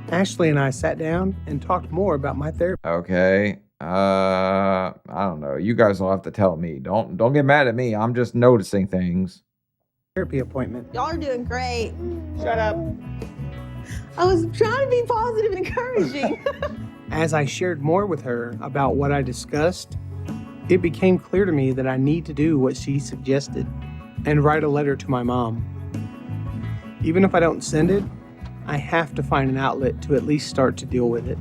S6: Ashley and I sat down and talked more about my therapy.
S5: Okay. I don't know. You guys will have to tell me. Don't get mad at me. I'm just noticing things.
S6: Therapy appointment.
S11: Y'all are doing great.
S3: Shut up.
S11: I was trying to be positive and encouraging.
S6: As I shared more with her about what I discussed, it became clear to me that I need to do what she suggested and write a letter to my mom. Even if I don't send it, I have to find an outlet to at least start to deal with it.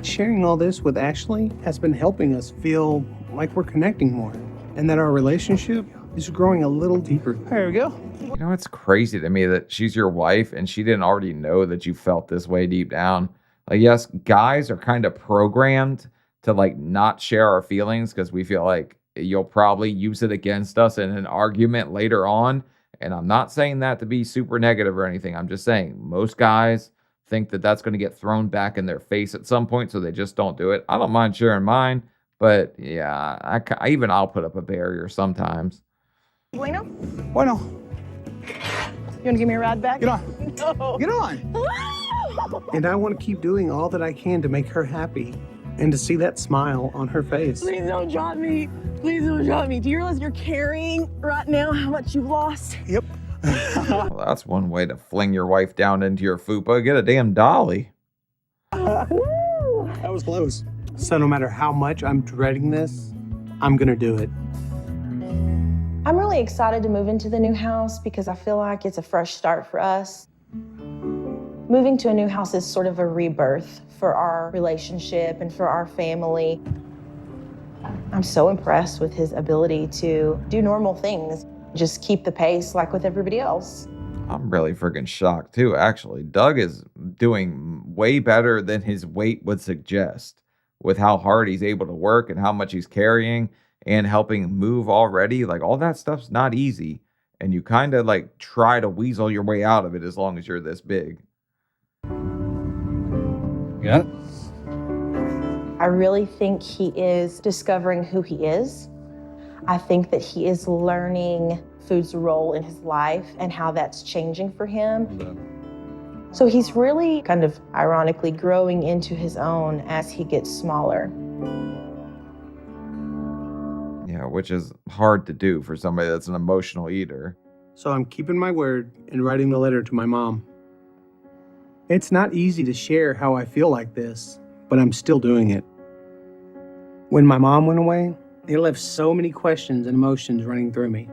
S6: Sharing all this with Ashley has been helping us feel like we're connecting more and that our relationship is growing a little deeper.
S3: There we go.
S5: You know, it's crazy to me that she's your wife and she didn't already know that you felt this way deep down. Like, yes, guys are kind of programmed to like not share our feelings because we feel like you'll probably use it against us in an argument later on. And I'm not saying that to be super negative or anything. I'm just saying most guys think that that's going to get thrown back in their face at some point, so they just don't do it. I don't mind sharing mine, but yeah, I'll put up a barrier sometimes.
S11: Bueno,
S3: Why no?
S11: you want to give me a ride back?
S3: Get on.
S11: No.
S3: Get on.
S6: And I want to keep doing all that I can to make her happy and to see that smile on her face.
S11: Please don't drop me. Please don't drop me. Do you realize you're carrying right now how much you've lost?
S3: Yep.
S5: Well, that's one way to fling your wife down into your fupa. Get a damn dolly.
S3: That was close.
S6: So no matter how much I'm dreading this, I'm gonna do it.
S2: I'm really excited to move into the new house because I feel like it's a fresh start for us. Moving to a new house is sort of a rebirth for our relationship and for our family. I'm so impressed with his ability to do normal things, just keep the pace like with everybody else.
S5: I'm really freaking shocked too, actually. Doug is doing way better than his weight would suggest with how hard he's able to work and how much he's carrying and helping move already. Like, all that stuff's not easy. And you kind of like try to weasel your way out of it as long as you're this big.
S10: Got it?
S2: I really think he is discovering who he is. I think that he is learning food's role in his life and how that's changing for him. So he's really kind of ironically growing into his own as he gets smaller.
S5: Yeah, which is hard to do for somebody that's an emotional eater.
S6: So I'm keeping my word and writing the letter to my mom. It's not easy to share how I feel like this, but I'm still doing it. When my mom went away, it left so many questions and emotions running through me.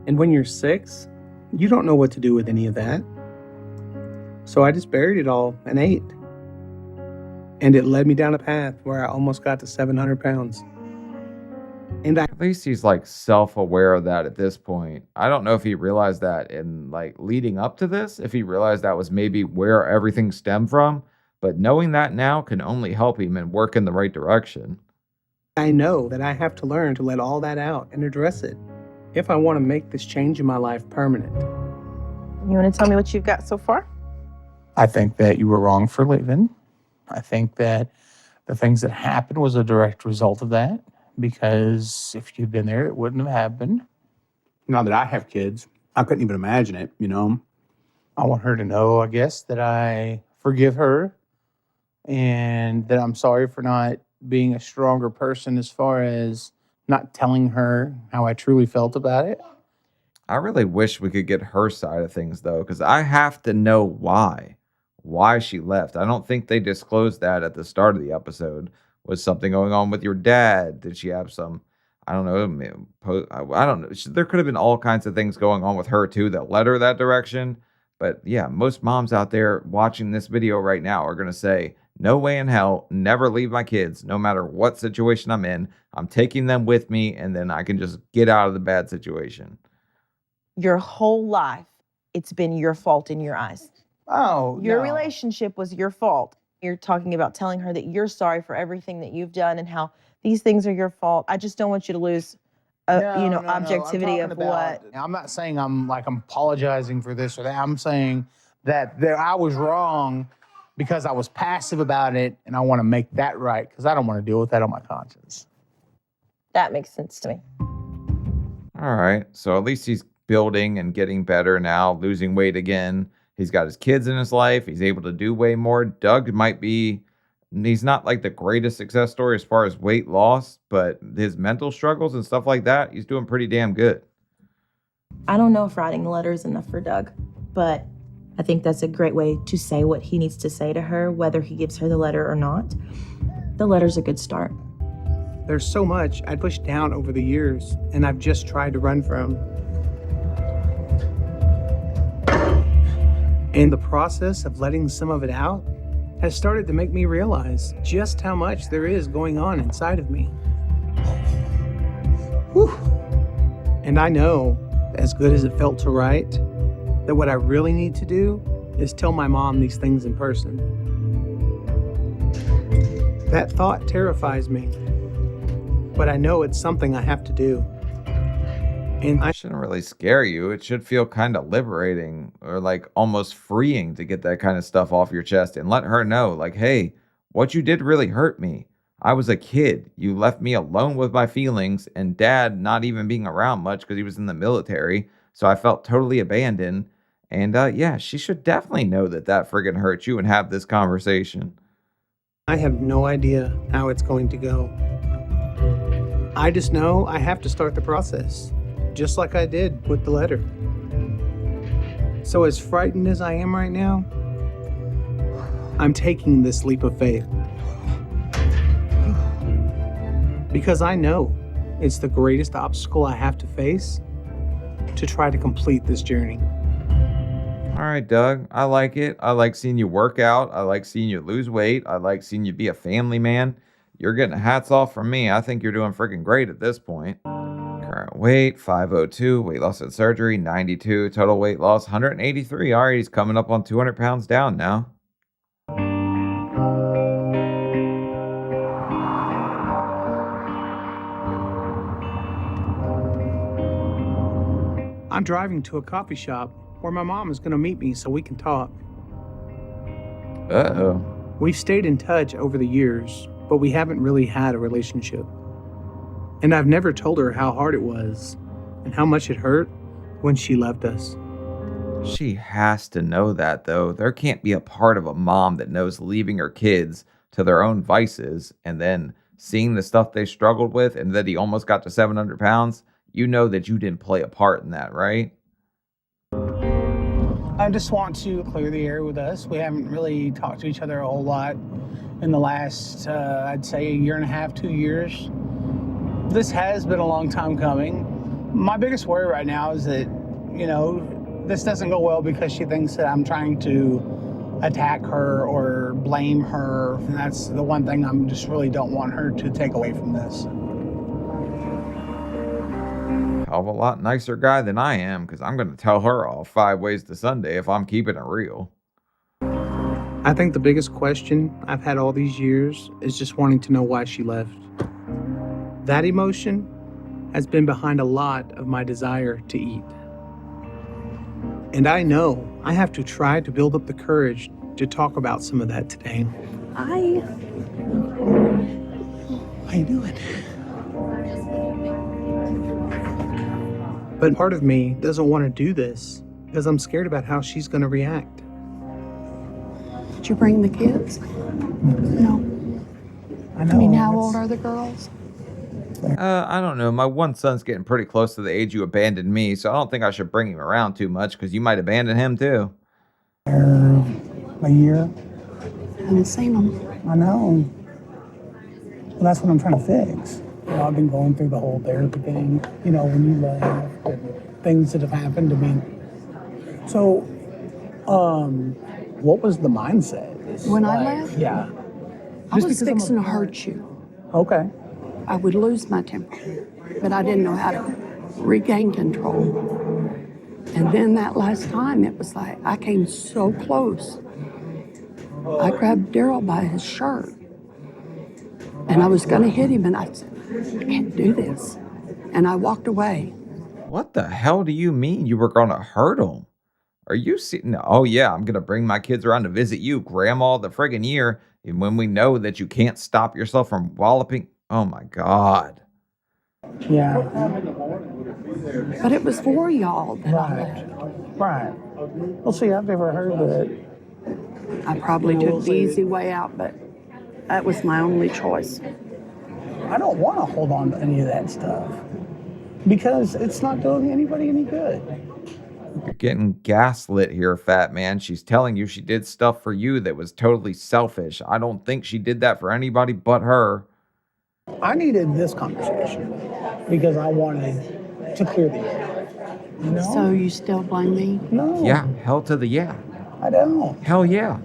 S6: And when you're 6, you don't know what to do with any of that. So I just buried it all and ate. And it led me down a path where I almost got to 700 pounds. And
S5: At least he's like self-aware of that at this point. I don't know if he realized that in like leading up to this, if he realized that was maybe where everything stemmed from, but knowing that now can only help him and work in the right direction.
S6: I know that I have to learn to let all that out and address it if I want to make this change in my life permanent.
S2: You want to tell me what you've got so far?
S3: I think that you were wrong for leaving. I think that the things that happened was a direct result of that, because if you'd been there, it wouldn't have happened. Now that I have kids, I couldn't even imagine it, you know. I want her to know, I guess, that I forgive her and that I'm sorry for not being a stronger person as far as not telling her how I truly felt about it.
S5: I really wish we could get her side of things though, because I have to know why she left. I don't think they disclosed that at the start of the episode. Was something going on with your dad? Did she have some, I don't know, I don't know. There could have been all kinds of things going on with her too that led her that direction. But yeah, most moms out there watching this video right now are going to say, no way in hell, never leave my kids, no matter what situation I'm in. I'm taking them with me, and then I can just get out of the bad situation.
S2: Your whole life, it's been your fault in your eyes.
S3: Oh,
S2: Your
S3: no.
S2: relationship was your fault. You're talking about telling her that you're sorry for everything that you've done and how these things are your fault. I just don't want you to lose, objectivity of what.
S3: I'm not saying I'm apologizing for this or that. I'm saying that I was wrong because I was passive about it, and I want to make that right because I don't want to deal with that on my conscience.
S2: That makes sense to me.
S5: All right. So at least he's building and getting better now, losing weight again. He's got his kids in his life. He's able to do way more. Doug he's not like the greatest success story as far as weight loss, but his mental struggles and stuff like that, he's doing pretty damn good.
S2: I don't know if writing the letter is enough for Doug, but I think that's a great way to say what he needs to say to her, whether he gives her the letter or not. The letter's a good start.
S6: There's so much I pushed down over the years, and I've just tried to run from. And the process of letting some of it out has started to make me realize just how much there is going on inside of me. Whew. And I know, as good as it felt to write, that what I really need to do is tell my mom these things in person. That thought terrifies me, but I know it's something I have to do. And
S5: It shouldn't really scare you. It should feel kind of liberating or like almost freeing to get that kind of stuff off your chest and let her know, like, hey, what you did really hurt me. I was a kid. You left me alone with my feelings, and dad not even being around much because he was in the military. So I felt totally abandoned. And yeah, she should definitely know that friggin' hurt you and have this conversation.
S6: I have no idea how it's going to go. I just know I have to start the process, just like I did with the letter. So as frightened as I am right now, I'm taking this leap of faith. Because I know it's the greatest obstacle I have to face to try to complete this journey.
S5: All right, Doug, I like it. I like seeing you work out. I like seeing you lose weight. I like seeing you be a family man. You're getting hats off from me. I think you're doing freaking great at this point. Current weight, 502. Weight loss at surgery, 92. Total weight loss, 183. All right, he's coming up on 200 pounds down now.
S6: I'm driving to a coffee shop where my mom is going to meet me so we can talk.
S5: Uh-oh.
S6: We've stayed in touch over the years, but we haven't really had a relationship. And I've never told her how hard it was and how much it hurt when she left us.
S5: She has to know that, though. There can't be a part of a mom that knows leaving her kids to their own vices and then seeing the stuff they struggled with and that he almost got to 700 pounds. You know that you didn't play a part in that, right?
S3: I just want to clear the air with us. We haven't really talked to each other a whole lot in the last, I'd say, a year and a half, 2 years. This has been a long time coming. My biggest worry right now is that, this doesn't go well because she thinks that I'm trying to attack her or blame her. And that's the one thing I'm just really don't want her to take away from this.
S5: Hell of a lot nicer guy than I am, because I'm going to tell her off 5 ways to Sunday if I'm keeping it real.
S6: I think the biggest question I've had all these years is just wanting to know why she left.
S3: That emotion has been behind a lot of my desire to eat. And I know I have to try to build up the courage to talk about some of that today. How you doing? But part of me doesn't want to do this because I'm scared about how she's going to react.
S12: Did you bring the kids? No.
S3: I know.
S12: I mean, how old are the girls?
S5: I don't know. My one son's getting pretty close to the age you abandoned me, so I don't think I should bring him around too much because you might abandon him too.
S3: A year.
S12: I haven't seen them.
S3: I know. Well, that's what I'm trying to fix. I've been going through the whole therapy thing, when you left and things that have happened to me. So, what was the mindset?
S12: When I left?
S3: Yeah.
S12: I was fixing to hurt you.
S3: Okay.
S12: I would lose my temper, but I didn't know how to regain control. And then that last time, it was like I came so close. I grabbed Daryl by his shirt, and I was going to hit him, and I said, I can't do this. And I walked away.
S5: What the hell do you mean you were going to hurt him? Are you sitting? Oh, yeah, I'm going to bring my kids around to visit you, Grandma, the friggin' year. And when we know that you can't stop yourself from walloping. Oh, my God.
S3: Yeah.
S12: But it was for y'all that I left.
S3: Right. Well, see, I've never heard that.
S12: I probably took the easy way out, but that was my only choice.
S3: I don't want to hold on to any of that stuff because it's not doing anybody any good.
S5: You're getting gaslit here, fat man. She's telling you she did stuff for you that was totally selfish. I don't think she did that for anybody but her.
S3: I needed this conversation because I wanted to clear the air.
S12: So you still blame me?
S3: No.
S5: Yeah, hell to the yeah.
S3: I don't.
S5: Hell yeah.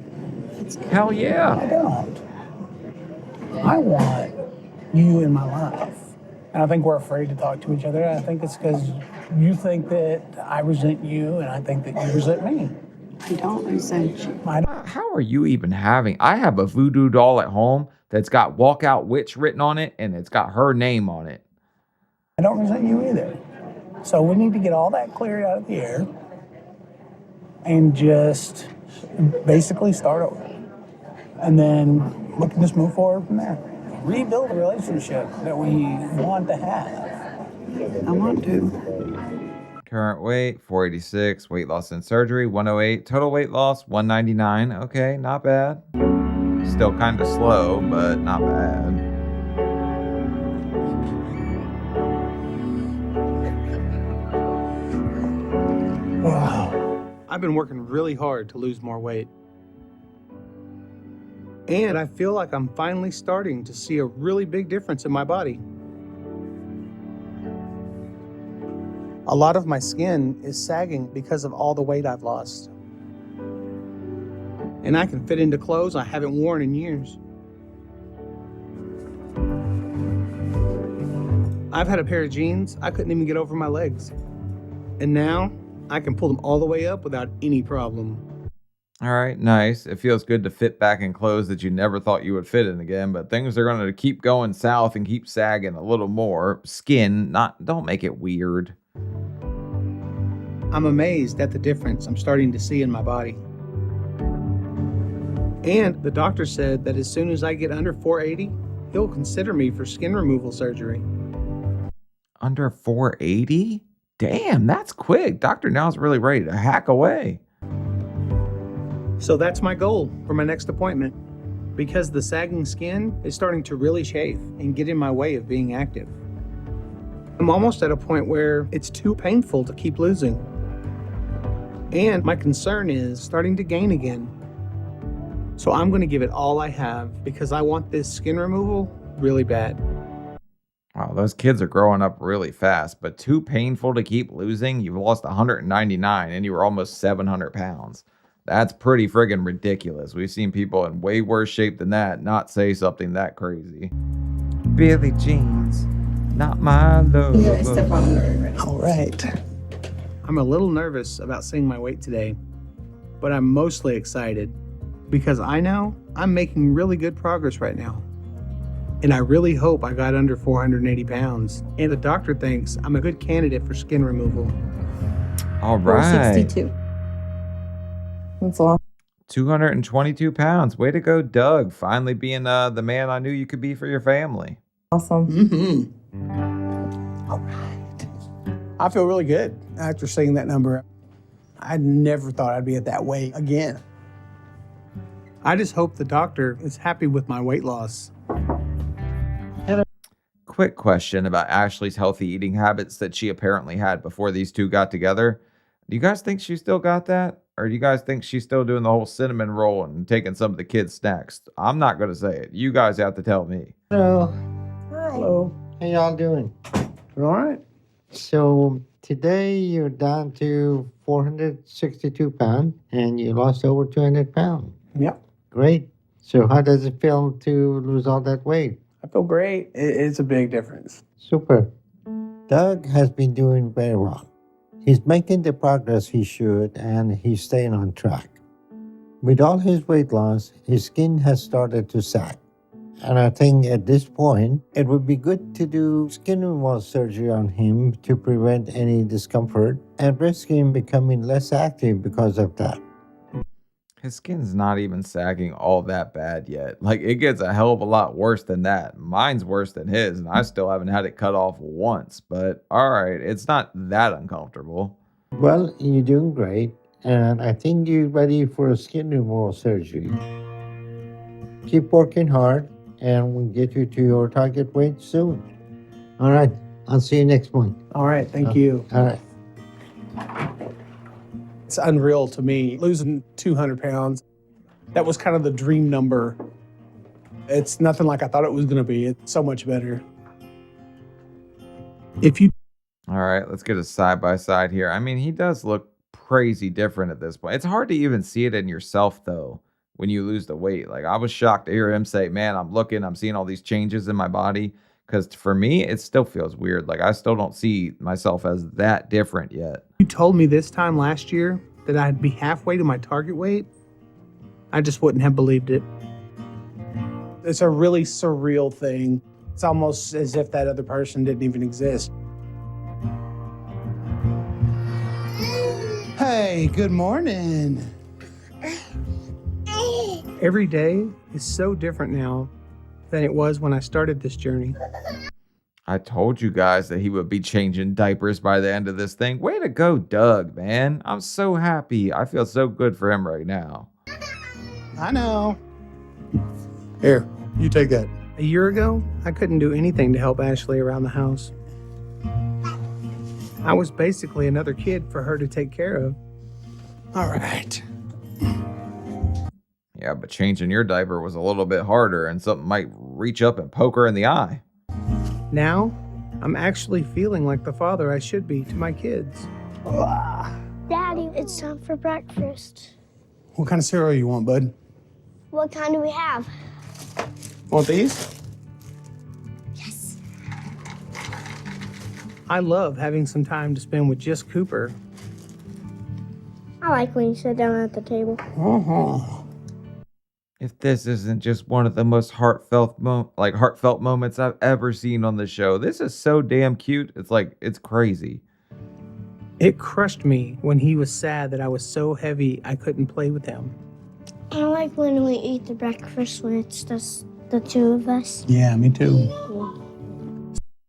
S5: Hell yeah.
S3: I don't. I want you in my life. And I think we're afraid to talk to each other. I think it's because you think that I resent you, and I think that you resent me.
S12: I don't resent you.
S5: How are you even having? I have a voodoo doll at home that's got Walkout Witch written on it, and it's got her name on it.
S3: I don't resent you either. So we need to get all that cleared out of the air and just basically start over. And then we can just move forward from there. Rebuild a relationship that we want to have.
S12: I want to.
S5: Current weight, 486. Weight loss and surgery, 108. Total weight loss, 199. Okay, not bad. Still kind of slow, but not bad.
S3: Wow. I've been working really hard to lose more weight. And I feel like I'm finally starting to see a really big difference in my body. A lot of my skin is sagging because of all the weight I've lost. And I can fit into clothes I haven't worn in years. I've had a pair of jeans I couldn't even get over my legs. And now I can pull them all the way up without any problem.
S5: All right, nice. It feels good to fit back in clothes that you never thought you would fit in again, but things are going to keep going south and keep sagging a little more. Skin, don't make it weird.
S3: I'm amazed at the difference I'm starting to see in my body. And the doctor said that as soon as I get under 480, he'll consider me for skin removal surgery.
S5: Under 480? Damn, that's quick. Dr. Now's really ready to hack away.
S3: So that's my goal for my next appointment, because the sagging skin is starting to really chafe and get in my way of being active. I'm almost at a point where it's too painful to keep losing. And my concern is starting to gain again. So I'm going to give it all I have because I want this skin removal really bad.
S5: Wow, those kids are growing up really fast, but too painful to keep losing. You've lost 199 and you were almost 700 pounds. That's pretty friggin' ridiculous. We've seen people in way worse shape than that not say something that crazy. Billie Jean's not my love.
S11: You gotta step on her.
S3: All right. I'm a little nervous about seeing my weight today, but I'm mostly excited because I know I'm making really good progress right now. And I really hope I got under 480 pounds. And the doctor thinks I'm a good candidate for skin removal.
S5: All right.
S2: 462. That's a lot.
S5: 222 pounds. Way to go, Doug. Finally being the man I knew you could be for your family.
S2: Awesome.
S3: Mm-hmm. All right. I feel really good after seeing that number. I never thought I'd be at that weight again. I just hope the doctor is happy with my weight loss.
S5: Quick question about Ashley's healthy eating habits that she apparently had before these two got together. Do you guys think she still got that? Or do you guys think she's still doing the whole cinnamon roll and taking some of the kids' snacks? I'm not going to say it. You guys have to tell me.
S4: Hello.
S2: Hi.
S4: Hello. How y'all doing?
S3: All right.
S4: So today you're down to 462 pounds and you lost over 200 pounds.
S3: Yep.
S4: Great. So how does it feel to lose all that weight?
S3: I feel great. It's a big difference.
S4: Super. Doug has been doing very well. He's making the progress he should and he's staying on track. With all his weight loss, his skin has started to sag. And I think at this point, it would be good to do skin removal surgery on him to prevent any discomfort and risk him becoming less active because of that.
S5: His skin's not even sagging all that bad yet. Like, it gets a hell of a lot worse than that. Mine's worse than his, and I still haven't had it cut off once. But, all right, it's not that uncomfortable.
S4: Well, you're doing great, and I think you're ready for a skin removal surgery. Keep working hard, and we'll get you to your target weight soon. All right, I'll see you next month.
S3: All right, thank you.
S4: All right.
S3: It's unreal to me, losing 200 pounds. That was kind of the dream number. It's nothing like I thought it was going to be. It's so much better.
S5: All right, let's get a side-by-side here. I mean, he does look crazy different at this point. It's hard to even see it in yourself, though, when you lose the weight. Like, I was shocked to hear him say, man, I'm seeing all these changes in my body. Because for me, it still feels weird. Like, I still don't see myself as that different yet.
S3: You told me this time last year that I'd be halfway to my target weight. I just wouldn't have believed it. It's a really surreal thing. It's almost as if that other person didn't even exist. Hey, good morning. Every day is so different now than it was when I started this journey.
S5: I told you guys that he would be changing diapers by the end of this thing. Way to go, Doug, man. I'm so happy. I feel so good for him right now.
S3: I know. Here, you take that. A year ago, I couldn't do anything to help Ashley around the house. I was basically another kid for her to take care of. All right.
S5: Yeah, but changing your diaper was a little bit harder and something might reach up and poke her in the eye.
S3: Now, I'm actually feeling like the father I should be to my kids.
S8: Daddy, it's time for breakfast.
S3: What kind of cereal you want, bud?
S8: What kind do we have?
S3: Want these?
S8: Yes.
S3: I love having some time to spend with just Cooper.
S8: I like when you sit down at the table.
S5: If this isn't just one of the most heartfelt moments I've ever seen on the show. This is so damn cute. It's crazy.
S3: It crushed me when he was sad that I was so heavy I couldn't play with him.
S8: I like when we eat the breakfast when it's just the two of us.
S3: Yeah, me too.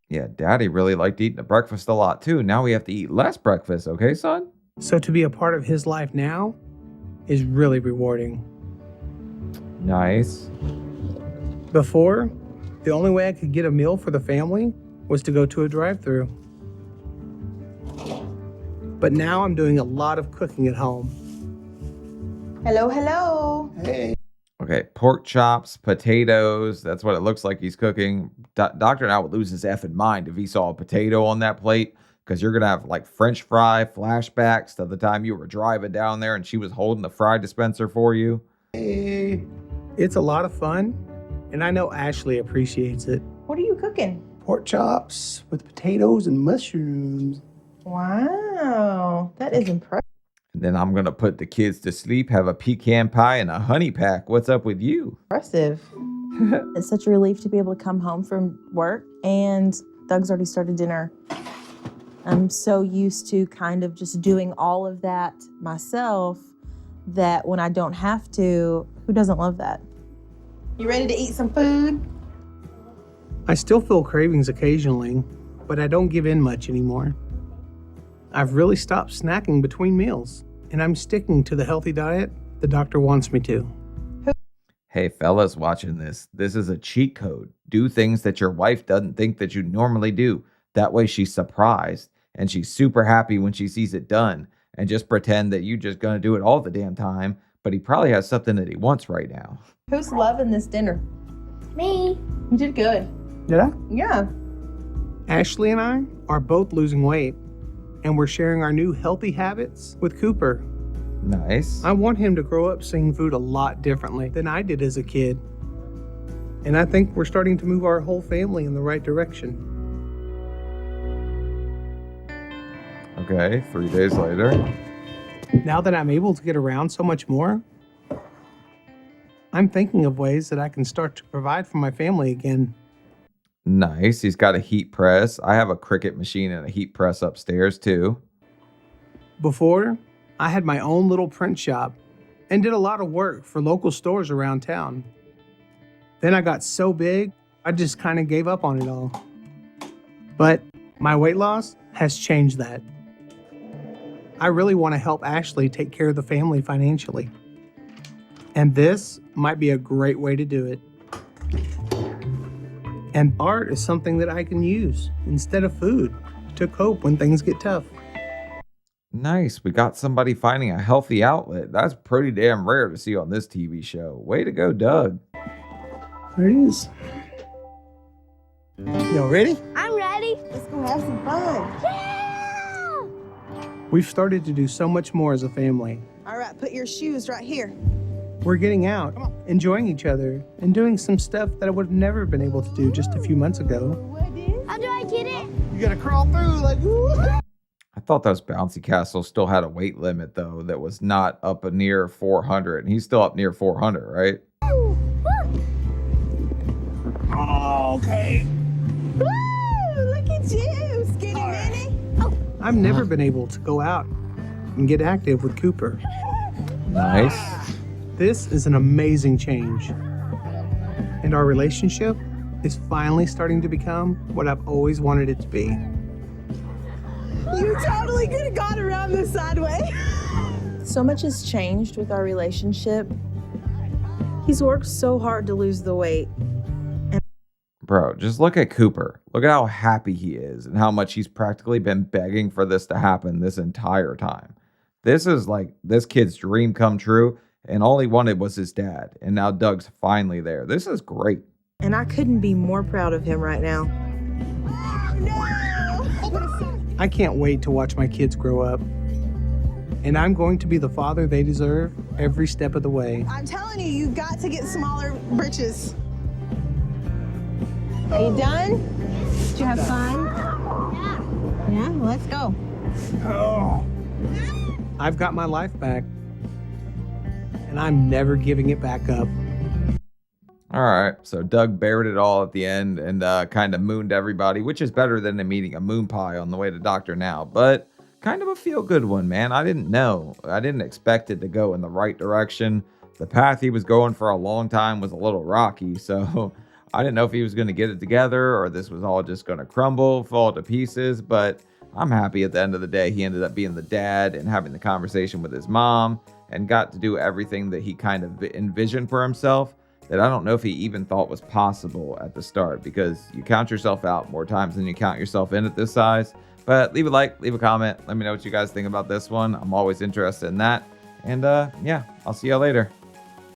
S5: Yeah, Daddy really liked eating the breakfast a lot too. Now we have to eat less breakfast, okay, son?
S3: So to be a part of his life now is really rewarding.
S5: Nice.
S3: Before, the only way I could get a meal for the family was to go to a drive-thru. But now I'm doing a lot of cooking at home.
S2: Hello, hello.
S3: Hey.
S5: Okay, pork chops, potatoes. That's what it looks like he's cooking. Doctor now would lose his effing mind if he saw a potato on that plate, because you're going to have like French fry flashbacks to the time you were driving down there and she was holding the fry dispenser for you.
S3: Hey. It's a lot of fun, and I know Ashley appreciates it.
S2: What are you cooking?
S3: Pork chops with potatoes and mushrooms.
S2: Wow, that is impressive.
S5: And then I'm going to put the kids to sleep, have a pecan pie and a honey pack. What's up with you?
S2: Impressive. It's such a relief to be able to come home from work and Doug's already started dinner. I'm so used to kind of just doing all of that myself that when I don't have to, who doesn't love that?
S11: You ready to eat some food?
S3: I still feel cravings occasionally, but I don't give in much anymore. I've really stopped snacking between meals, and I'm sticking to the healthy diet the doctor wants me to.
S5: Hey, fellas watching this, this is a cheat code. Do things that your wife doesn't think that you normally do. That way she's surprised, and she's super happy when she sees it done. And just pretend that you're just going to do it all the damn time, but he probably has something that he wants right now.
S2: Who's loving this dinner?
S8: Me.
S2: You did good.
S3: Did I?
S2: Yeah.
S3: Ashley and I are both losing weight, and we're sharing our new healthy habits with Cooper.
S5: Nice.
S3: I want him to grow up seeing food a lot differently than I did as a kid. And I think we're starting to move our whole family in the right direction.
S5: Okay, 3 days later.
S3: Now that I'm able to get around so much more, I'm thinking of ways that I can start to provide for my family again.
S5: Nice. He's got a heat press. I have a Cricut machine and a heat press upstairs too.
S3: Before, I had my own little print shop and did a lot of work for local stores around town. Then I got so big, I just kind of gave up on it all. But my weight loss has changed that. I really want to help Ashley take care of the family financially. And this might be a great way to do it. And art is something that I can use instead of food to cope when things get tough.
S5: Nice. We got somebody finding a healthy outlet. That's pretty damn rare to see on this TV show. Way to go, Doug.
S3: There it is. Y'all ready?
S8: I'm ready.
S11: Let's go have some fun.
S8: Yeah!
S3: We've started to do so much more as a family.
S11: All right, put your shoes right here.
S3: We're getting out, enjoying each other, and doing some stuff that I would have never been able to do just a few months ago.
S8: How do I get it?
S3: You gotta crawl through like, woo!
S5: I thought those bouncy castles still had a weight limit, though, that was not up near 400. And he's still up near 400, right?
S3: Okay.
S11: Woo! Look at you, skinny mini. Oh.
S3: I've never been able to go out and get active with Cooper.
S5: Nice.
S3: This is an amazing change. And our relationship is finally starting to become what I've always wanted it to be.
S11: You totally could have gone around the sideway.
S2: So much has changed with our relationship. He's worked so hard to lose the weight.
S5: Bro, just look at Cooper. Look at how happy he is and how much he's practically been begging for this to happen this entire time. This is like this kid's dream come true, and all he wanted was his dad. And now Doug's finally there. This is great.
S2: And I couldn't be more proud of him right now.
S3: I can't wait to watch my kids grow up. And I'm going to be the father they deserve every step of the way.
S11: I'm telling you, you got to get smaller britches. Are you done? Did you have fun? Yeah, let's go.
S3: Oh. I've got my life back. And I'm never giving it back up.
S5: All right, so Doug bared it all at the end and kind of mooned everybody, which is better than him eating a moon pie on the way to Dr. Now, but kind of a feel-good one, man. I didn't know. I didn't expect it to go in the right direction. The path he was going for a long time was a little rocky, so I didn't know if he was going to get it together or this was all just going to crumble, fall to pieces, but I'm happy at the end of the day he ended up being the dad and having the conversation with his mom and got to do everything that he kind of envisioned for himself that I don't know if he even thought was possible at the start, because you count yourself out more times than you count yourself in at this size. But leave a like, leave a comment. Let me know what you guys think about this one. I'm always interested in that. And yeah, I'll see y'all later.